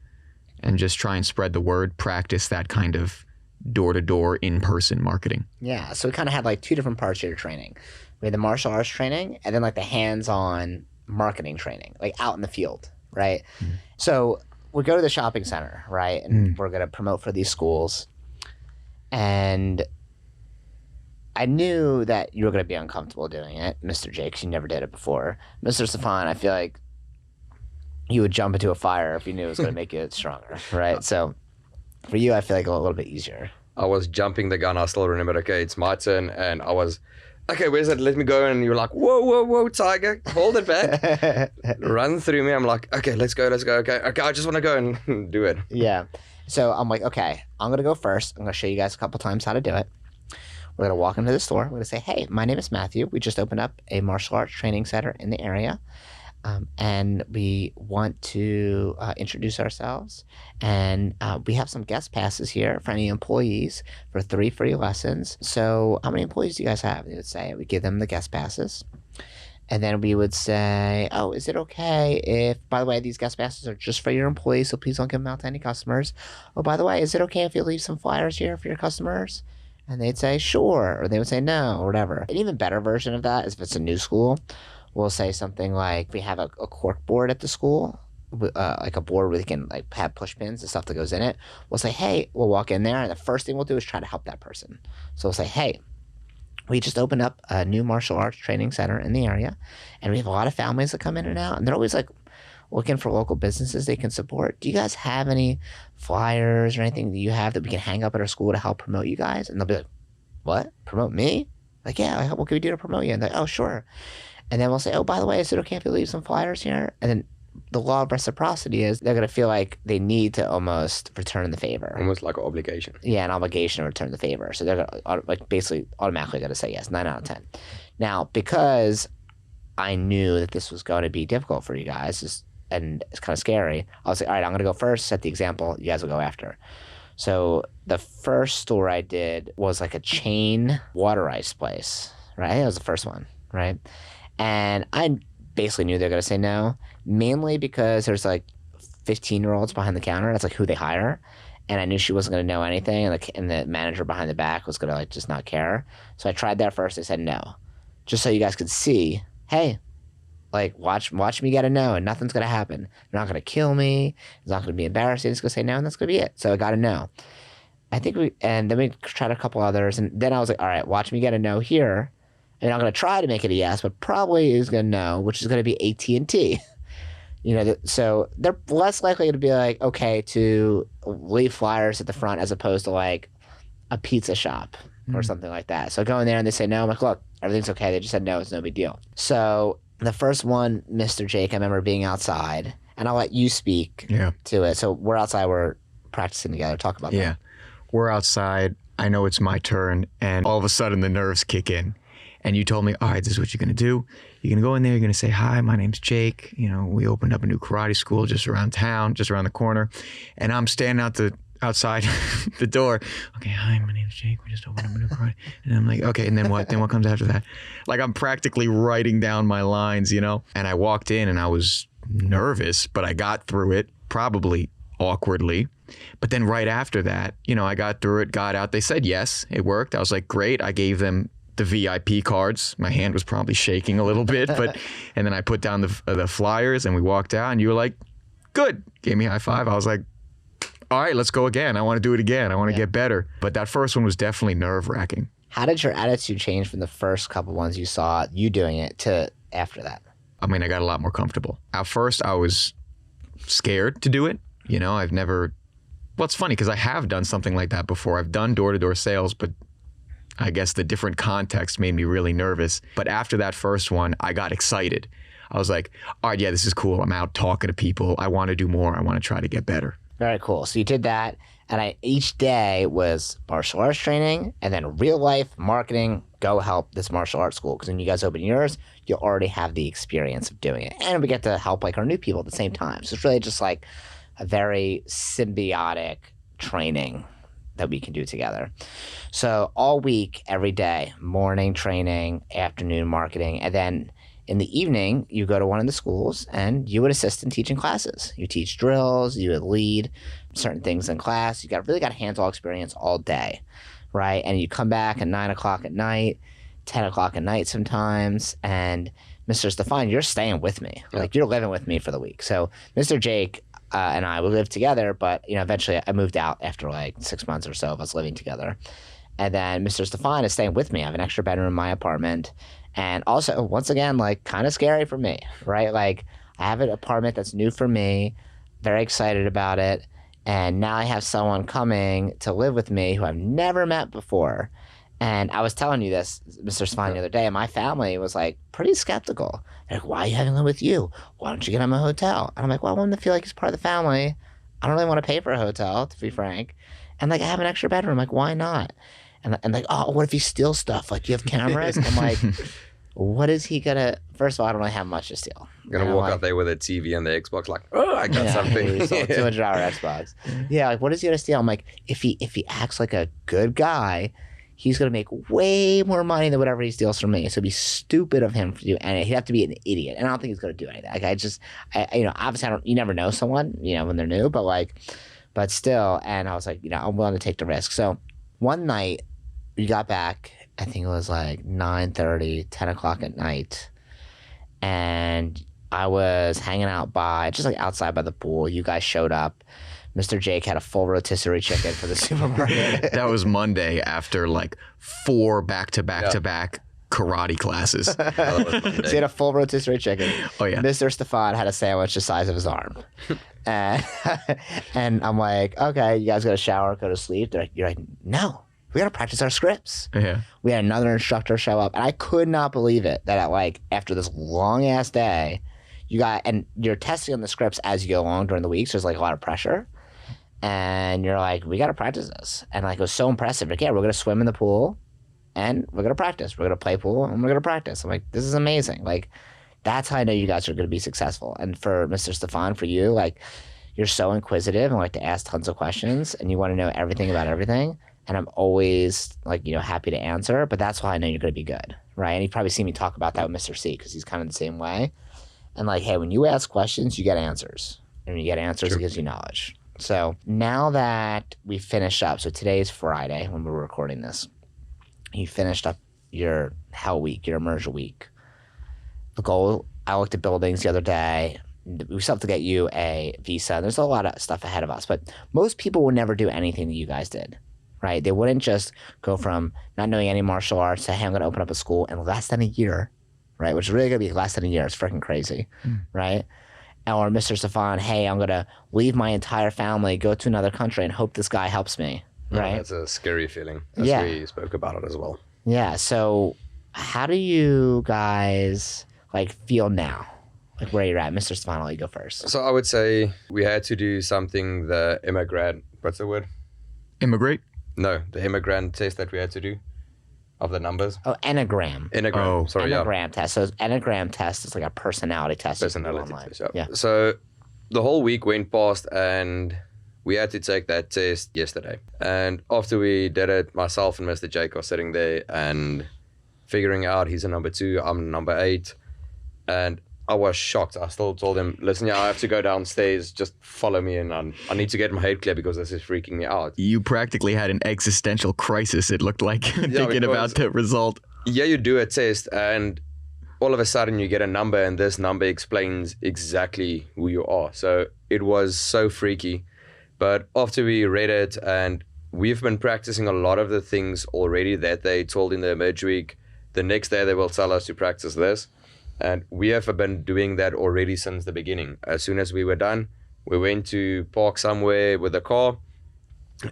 and just try and spread the word, practice that kind of door-to-door in-person marketing. Yeah, so we kind of had like 2 different parts of your training. We had the martial arts training and then like the hands-on marketing training, like out in the field, right? So we go to the shopping center, right? And we're going to promote for these schools. And I knew that you were going to be uncomfortable doing it, Mr. Jake, 'cause you never did it before. Mr. Stefan, I feel like you would jump into a fire if you knew it was going to make you stronger, right? So for you, I feel like a little bit easier. I was jumping the gun. I still remember, okay, it's my turn. And I was, okay, where's it? Let me go. And you're like, whoa, whoa, whoa, tiger, hold it back. Run through me. I'm like, okay, let's go. Okay, I just want to go and do it. Yeah. So I'm like, okay, I'm going to go first. I'm going to show you guys a couple times how to do it. We're going to walk into the store. We're going to say, hey, my name is Matthew. We just opened up a martial arts training center in the area. And we want to introduce ourselves. And we have some guest passes here for any employees for 3 free lessons. So how many employees do you guys have? They would say, we give them the guest passes. And then we would say, oh, is it okay if, by the way, these guest passes are just for your employees, so please don't give them out to any customers. Oh, by the way, is it okay if you leave some flyers here for your customers? And they'd say, sure. Or they would say no, or whatever. An even better version of that is if it's a new school, we'll say something like, we have a cork board at the school, like a board where we can like have push pins and stuff that goes in it. We'll say, hey, we'll walk in there, and the first thing we'll do is try to help that person. So we'll say, hey, we just opened up a new martial arts training center in the area, and we have a lot of families that come in and out, and they're always like looking for local businesses they can support. Do you guys have any flyers or anything that you have that we can hang up at our school to help promote you guys? And they'll be like, what? Promote me? Like, yeah, what can we do to promote you? And they're like, oh, sure. And then we'll say, oh, by the way, is it okay if you leave some flyers here? And then the law of reciprocity is they're going to feel like they need to almost return the favor. Almost like an obligation. Yeah, an obligation to return the favor. So they're going to like basically automatically going to say yes, 9 out of 10. Now, because I knew that this was going to be difficult for you guys, and it's kind of scary, I was like, all right, I'm going to go first, set the example, you guys will go after. So the first store I did was like a chain water ice place, right? That was the first one, right? And I basically knew they were going to say no, mainly because there's like 15-year-olds behind the counter. That's like who they hire. And I knew she wasn't going to know anything. And the manager behind the back was going to like just not care. So I tried that first. They said no. Just so you guys could see, hey, like watch me get a no, and nothing's going to happen. They're not going to kill me. It's not going to be embarrassing. It's going to say no, and that's going to be it. So I got a no. And then we tried a couple others. And then I was like, all right, watch me get a no here. And I'm going to try to make it a yes, but probably is going to no, which is going to be AT&T. So they're less likely to be like, okay, to leave flyers at the front as opposed to like a pizza shop or something like that. So I go in there and they say no. I'm like, look, everything's okay. They just said no. It's no big deal. So the first one, Mr. Jake, I remember being outside, and I'll let you speak to it. So we're outside. We're practicing together. Talk about that. Yeah. We're outside. I know it's my turn, and all of a sudden the nerves kick in. And you told me, all right, this is what you're going to do. You're going to go in there. You're going to say, hi, my name's Jake. We opened up a new karate school just around town, just around the corner. And I'm standing outside the door. Okay, hi, my name's Jake. We just opened up a new karate. And I'm like, okay, and then what? Then what comes after that? Like I'm practically writing down my lines, And I walked in and I was nervous, but I got through it, probably awkwardly. But then right after that, I got through it, got out. They said yes, it worked. I was like, great. I gave them the VIP cards. My hand was probably shaking a little bit, and then I put down the flyers and we walked out, and you were like, good. Gave me a high five. I was like, all right, let's go again. I want to do it again. I want to get better. But that first one was definitely nerve-wracking. How did your attitude change from the first couple ones you saw you doing it to after that? I mean, I got a lot more comfortable. At first, I was scared to do it. I've never, well, it's funny because I have done something like that before. I've done door-to-door sales, but I guess the different context made me really nervous. But after that first one, I got excited. I was like, all right, yeah, this is cool. I'm out talking to people. I want to do more. I want to try to get better. Very cool. So you did that, and each day was martial arts training and then real life marketing. Go help this martial arts school, because when you guys open yours, you already have the experience of doing it, and we get to help like our new people at the same time. So it's really just like a very symbiotic training that we can do together. So all week, every day, morning training, afternoon marketing, and then in the evening, you go to one of the schools and you would assist in teaching classes. You teach drills, you would lead certain things in class. You really got hands-on experience all day, right? And you come back at 9 o'clock at night, 10 o'clock at night sometimes, and Mr. Stefan, you're staying with me. Yeah. Like, you're living with me for the week. So Mr. Jake and I, we lived together, but, eventually I moved out after like 6 months or so of us living together. And then Mr. Stefan is staying with me. I have an extra bedroom in my apartment. And also, once again, like, kind of scary for me, right? Like, I have an apartment that's new for me, very excited about it. And now I have someone coming to live with me who I've never met before. And I was telling you this, Mr. Stefan, the other day, and my family was like pretty skeptical. They're like, why are you having him with you? Why don't you get him a hotel? And I'm like, well, I want him to feel like he's part of the family. I don't really want to pay for a hotel, to be frank. And like, I have an extra bedroom. Like, why not? And like, oh, what if he steals stuff? Like, you have cameras? I'm like, what is he gonna? First of all, I don't really have much to steal. You're gonna walk out there with a TV and the Xbox, like, oh, I got something. He sold $200 Xbox. Yeah, like, what is he gonna steal? I'm like, if he acts like a good guy, he's going to make way more money than whatever he steals from me. So it'd be stupid of him to do anything. He'd have to be an idiot. And I don't think he's going to do anything. Like, obviously you never know someone, when they're new, but still. And I was like, I'm willing to take the risk. So one night we got back, I think it was like 9:30, 10 o'clock at night. And I was hanging out just like outside by the pool. You guys showed up. Mr. Jake had a full rotisserie chicken for the supermarket. That was Monday after like 4 back-to-back karate classes. So he had a full rotisserie chicken. Oh, yeah. Mr. Stefan had a sandwich the size of his arm. And I'm like, okay, you guys got to shower, go to sleep. You're like, no, we got to practice our scripts. Yeah. We had another instructor show up. And I could not believe it that after this long-ass day, and you're testing on the scripts as you go along during the week. So there's like a lot of pressure. And you're like, we got to practice this. And like, it was so impressive. Like, yeah, we're going to swim in the pool and we're going to practice. We're going to play pool and we're going to practice. I'm like, this is amazing. Like, that's how I know you guys are going to be successful. And for Mr. Stefan, for you, like, you're so inquisitive and like to ask tons of questions and you want to know everything about everything. And I'm always like, happy to answer, but that's why I know you're going to be good. Right. And you've probably seen me talk about that with Mr. C because he's kind of the same way. And like, hey, when you ask questions, you get answers. And when you get answers, It gives you knowledge. So now that we finished up, so today is Friday when we're recording this, you finished up your Hell Week, your immersion week. The goal, I looked at buildings the other day. We still have to get you a visa. There's a lot of stuff ahead of us, but most people would never do anything that you guys did, right? They wouldn't just go from not knowing any martial arts to, hey, I'm going to open up a school in less than a year, right? Which is really going to be less than a year. It's freaking crazy, right? Or Mr. Stefan, hey, I'm going to leave my entire family, go to another country, and hope this guy helps me, right? That's a scary feeling. We spoke about it as well. Yeah, so how do you guys, like, feel now? Like, where you're at? Mr. Stefan, I'll let you go first. So I would say we had to do something, the immigrant, what's the word? Immigrate? No, the immigrant test that we had to do. Of the numbers? Oh, Enneagram. Enneagram, sorry, Enneagram test. So Enneagram test is like a personality test. Personality test, yeah. So the whole week went past and we had to take that test yesterday. And after we did it, myself and Mr. Jake are sitting there and figuring out he's a number 2, I'm a number 8. And I was shocked. I still told him, listen, I have to go downstairs. Just follow me and I need to get my head clear because this is freaking me out. You practically had an existential crisis, it looked like, thinking about the result. Yeah, you do a test and all of a sudden you get a number and this number explains exactly who you are. So it was so freaky. But after we read it and we've been practicing a lot of the things already that they told in the Emerge Week, the next day they will tell us to practice this. And we have been doing that already since the beginning. As soon as we were done, we went to park somewhere with a car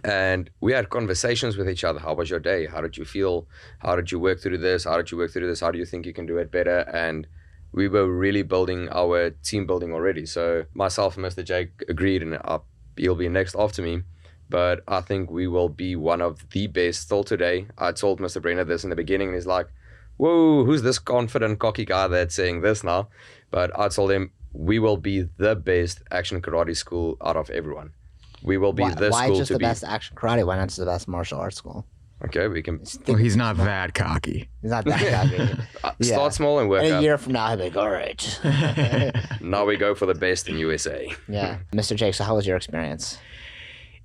and we had conversations with each other. How was your day? How did you feel? How did you work through this? How did you work through this? How do you think you can do it better? And we were really building our team building already. So myself and Mr. Jake agreed and he'll be next after me. But I think we will be one of the best still today. I told Mr. Brenner this in the beginning and he's like, whoa, who's this confident, cocky guy that's saying this now? But I told him, we will be the best action karate school out of everyone. We will be the school to be. Why just the best action karate? Why not just the best martial arts school? Okay, we can Well, he's not that cocky. He's not that cocky. start small and work And a up. year from now, he'll be like, all right. Now we go for the best in USA. Yeah. Mr. Jake, so how was your experience?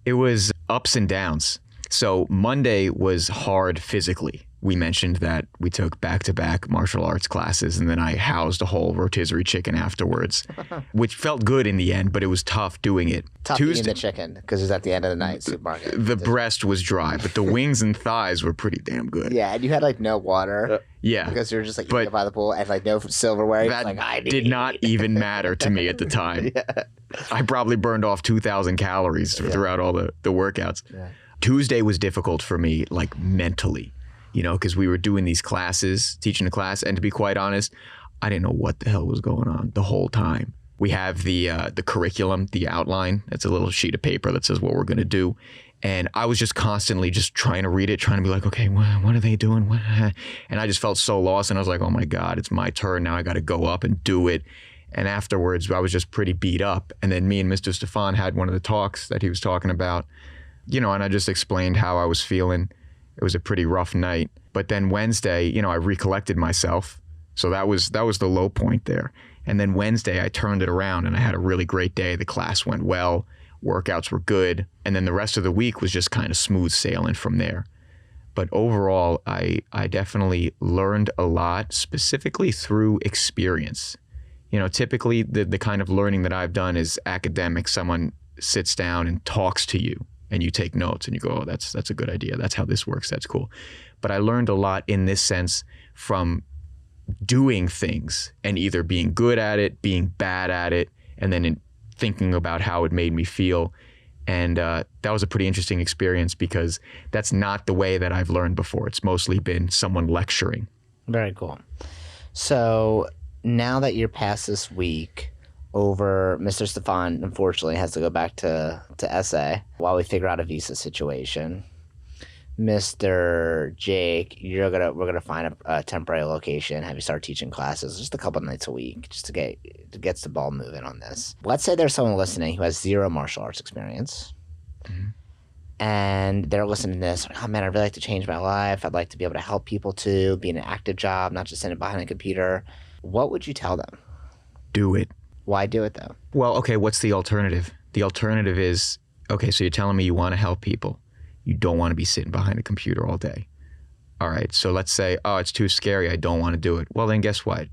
It was ups and downs. So Monday was hard physically. We mentioned that we took back-to-back martial arts classes, and then I housed a whole rotisserie chicken afterwards, which felt good in the end, but it was tough doing it. Tough eating the chicken because it was at the end of the night supermarket. The breast was dry, but the wings and thighs were pretty damn good. Yeah, and you had like no water. Yeah. Because you were just like eating by the pool and like no silverware. That like, I did not even matter to me at the time. Yeah. I probably burned off 2,000 calories throughout all the workouts. Yeah. Tuesday was difficult for me, like mentally, because we were doing these classes, teaching a class, and to be quite honest, I didn't know what the hell was going on the whole time. We have the curriculum, the outline. That's a little sheet of paper that says what we're going to do. And I was just constantly just trying to read it, trying to be like, okay, what are they doing? And I just felt so lost. And I was like, oh my God, it's my turn. Now I got to go up and do it. And afterwards, I was just pretty beat up. And then me and Mr. Stefan had one of the talks that he was talking about, and I just explained how I was feeling. It was a pretty rough night. But then Wednesday, I recollected myself. So that was the low point there. And then Wednesday, I turned it around and I had a really great day. The class went well. Workouts were good. And then the rest of the week was just kind of smooth sailing from there. But overall, I definitely learned a lot, specifically through experience. Typically the kind of learning that I've done is academic. Someone sits down and talks to you and you take notes and you go, oh, that's a good idea. That's how this works. That's cool. But I learned a lot in this sense from doing things and either being good at it, being bad at it, and then thinking about how it made me feel. And that was a pretty interesting experience because that's not the way that I've learned before. It's mostly been someone lecturing. Very cool. So now that you're past this week, Mr. Stefan unfortunately has to go back to SA while we figure out a visa situation. Mr. Jake, we're gonna find a temporary location, have you start teaching classes just a couple nights a week, just to get the ball moving on this. Let's say there's someone listening who has zero martial arts experience, and they're listening to this. Oh man, I'd really like to change my life. I'd like to be able to help people too, be in an active job, not just sitting behind a computer. What would you tell them? Do it. Why do it though? Well, okay, what's the alternative? The alternative is, okay, so you're telling me you want to help people. You don't want to be sitting behind a computer all day. All right, so let's say, oh, it's too scary. I don't want to do it. Well, then guess what?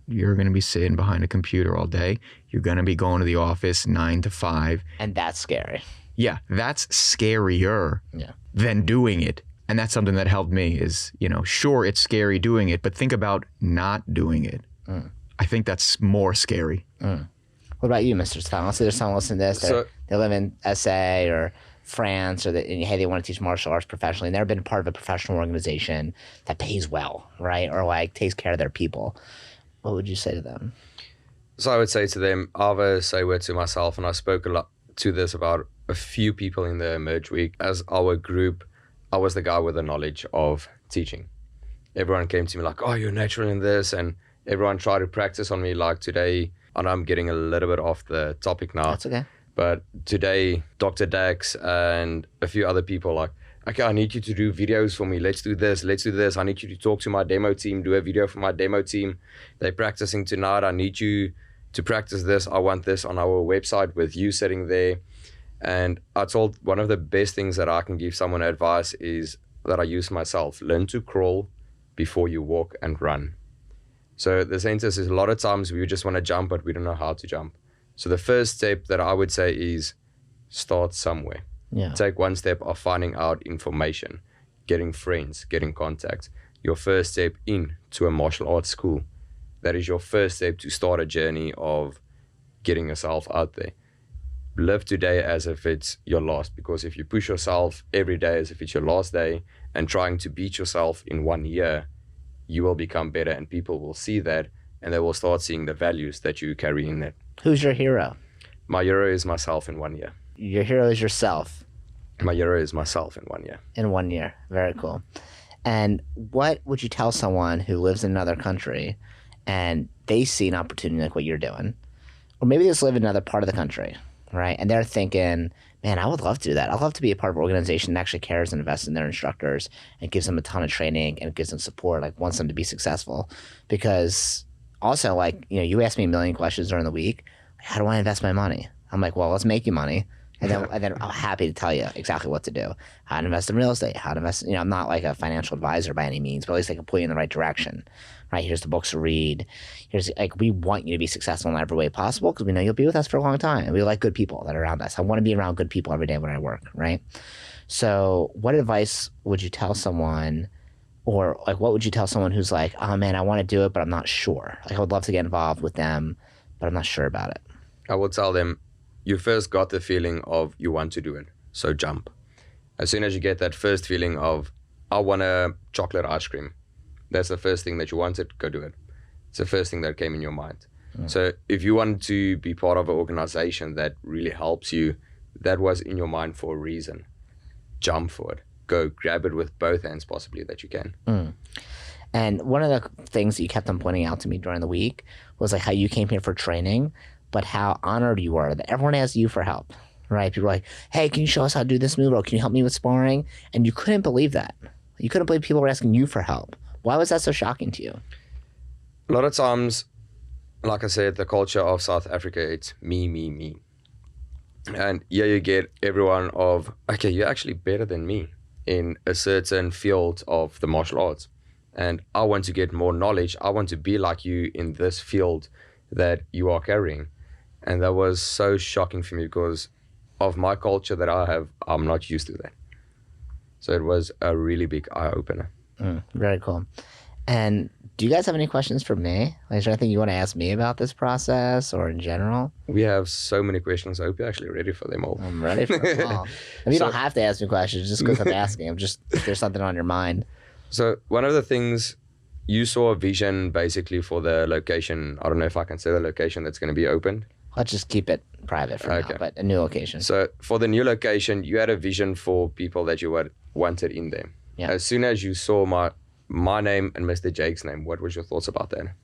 You're going to be sitting behind a computer all day. You're going to be going to the office 9 to 5. And that's scary. Yeah, that's scarier than doing it. And that's something that helped me is, sure, it's scary doing it, but think about not doing it. I think that's more scary. What about you, Mr. Stefan? Let's say there's someone listening to this. They live in SA or France, or hey, they want to teach martial arts professionally. And they've been part of a professional organization that pays well, right? Or like takes care of their people. What would you say to them? So I would say to them, either say word to myself, and I spoke a lot to this about a few people in the Merge Week. As our group, I was the guy with the knowledge of teaching. Everyone came to me like, oh, you're natural in this, and everyone tried to practice on me like today. And I'm getting a little bit off the topic now. That's okay. But today, Dr. Dax and a few other people like, okay, I need you to do videos for me. Let's do this. I need you to talk to my demo team, do a video for my demo team. They're practicing tonight. I need you to practice this. I want this on our website with you sitting there. And I told one of the best things that I can give someone advice is that I use myself. Learn to crawl before you walk and run. So the sense is a lot of times we just want to jump, but we don't know how to jump. So the first step that I would say is start somewhere. Yeah. Take one step of finding out information, getting friends, getting contacts. Your first step into a martial arts school. That is your first step to start a journey of getting yourself out there. Live today as if it's your last, because if you push yourself every day as if it's your last day and trying to beat yourself in 1 year, you will become better and people will see that and they will start seeing the values that you carry in it. Who's your hero? My hero is myself in 1 year. Your hero is yourself. My hero is myself in 1 year. In 1 year. Very cool. And what would you tell someone who lives in another country and they see an opportunity like what you're doing? Or maybe they just live in another part of the country, right? And they're thinking, Man, I would love to do that. I'd love to be a part of an organization that actually cares and invests in their instructors and gives them a ton of training and gives them support, like wants them to be successful. Because also, like, you ask me a million questions during the week. How do I invest my money? I'm like, well, let's make you money. And then I'm happy to tell you exactly what to do. How to invest in real estate, how to invest, I'm not like a financial advisor by any means, but at least I can point you in the right direction, right? Here's the books to read. Here's like, we want you to be successful in every way possible because we know you'll be with us for a long time. And we like good people that are around us. I want to be around good people every day when I work, right? So what advice would you tell someone, or like, what would you tell someone who's like, oh man, I want to do it, but I'm not sure. Like I would love to get involved with them, but I'm not sure about it. I would tell them, you first got the feeling of you want to do it, so jump. As soon as you get that first feeling of, I want a chocolate ice cream, that's the first thing that you wanted, go do it. It's the first thing that came in your mind. So if you want to be part of an organization that really helps you, that was in your mind for a reason, jump for it. Go grab it with both hands possibly that you can. And one of the things that you kept on pointing out to me during the week was like how you came here for training, but how honored you were that everyone asked you for help, right? People were like, hey, can you show us how to do this move? Or can you help me with sparring? And you couldn't believe that. You couldn't believe people were asking you for help. Why was that so shocking to you? A lot of times, like I said, the culture of South Africa, it's me, me, me. And here you get everyone of, okay, you're actually better than me in a certain field of the martial arts. And I want to get more knowledge. I want to be like you in this field that you are carrying. And that was so shocking for me because of my culture that I have, I'm not used to that. So it was a really big eye-opener. Very cool. And do you guys have any questions for me? Like, is there anything you want to ask me about this process or in general? We have so many questions. I hope you're actually ready for them all. I'm ready for them all. You don't have to ask me questions just because I'm asking. I'm just, if there's something on your mind. So one of the things, you saw a vision basically for the location. I don't know if I can say the location that's going to be opened. Let's just keep it private for now, but a new location. So for the new location, you had a vision for people that you wanted in there. Yeah. As soon as you saw my name and Mr. Jake's name, what was your thoughts about that?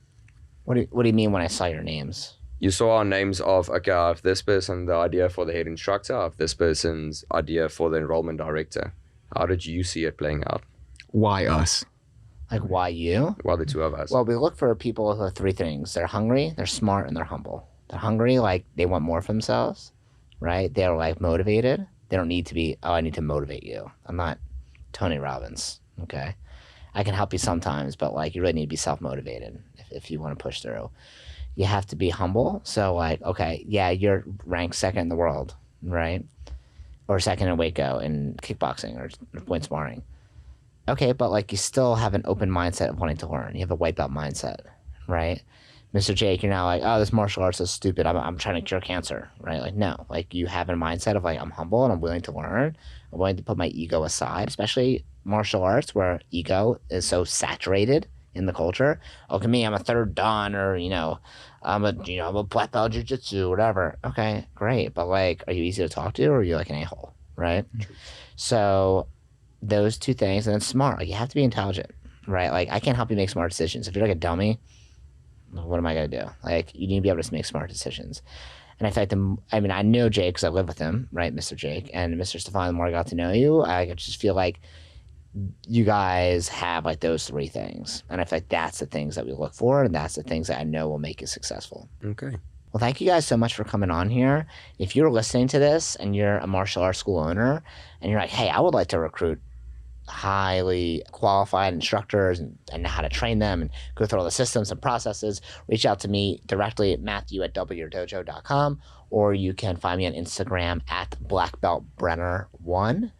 What do you mean when I saw your names? You saw our names of, okay, I have this person, the idea for the head instructor, I have this person's idea for the enrollment director. How did you see it playing out? Why us? Like, why you? Why the two of us? Well, we look for people who have three things. They're hungry, they're smart, and they're humble. They're hungry, like they want more for themselves, right? They're like motivated. They don't need to be, oh, I need to motivate you. I'm not Tony Robbins, okay? I can help you sometimes, but like you really need to be self-motivated if you want to push through. You have to be humble. So like, okay, yeah, you're ranked second in the world, right? Or second in Waco in kickboxing or point sparring. Okay, but like you still have an open mindset of wanting to learn. You have a white belt mindset, right? Mr. Jake, you're now like, oh, this martial arts is stupid. I'm trying to cure cancer, right? Like, no, like you have a mindset of like, I'm humble and I'm willing to learn. I'm willing to put my ego aside, especially martial arts where ego is so saturated in the culture. Look at me, I'm a third dan, or I'm a black belt jiu-jitsu, whatever. Okay, great, but like, are you easy to talk to, or are you like an a-hole, right? True. So those two things, and then smart. Like you have to be intelligent, right? Like I can't help you make smart decisions. If you're like a dummy, what am I gonna do? Like you need to be able to make smart decisions. And in fact, I know Jake because I live with him, right, Mr. Jake and Mr. Stefan. The more I got to know you, I just feel like you guys have like those three things, and I feel like that's the things that we look for, and that's the things that I know will make you successful. Okay. Well, thank you guys so much for coming on here. If you're listening to this and you're a martial arts school owner, and you're like, hey, I would like to recruit highly qualified instructors and how to train them and go through all the systems and processes, reach out to me directly at matthew@wdojo.com, or you can find me on Instagram at blackbeltbrenner1,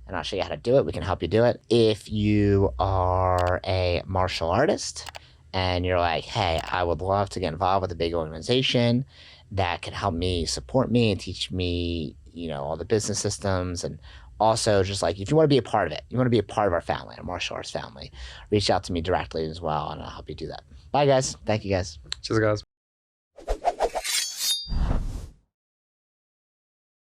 and I'll show you how to do it. We can help you do it. If you are a martial artist and you're like, hey, I would love to get involved with a big organization that can help me, support me, and teach me, all the business systems, and also just like if you want to be a part of it, you want to be a part of our family, our martial arts family, reach out to me directly as well, and I'll help you do that. Bye, guys. Thank you, guys. Cheers, guys.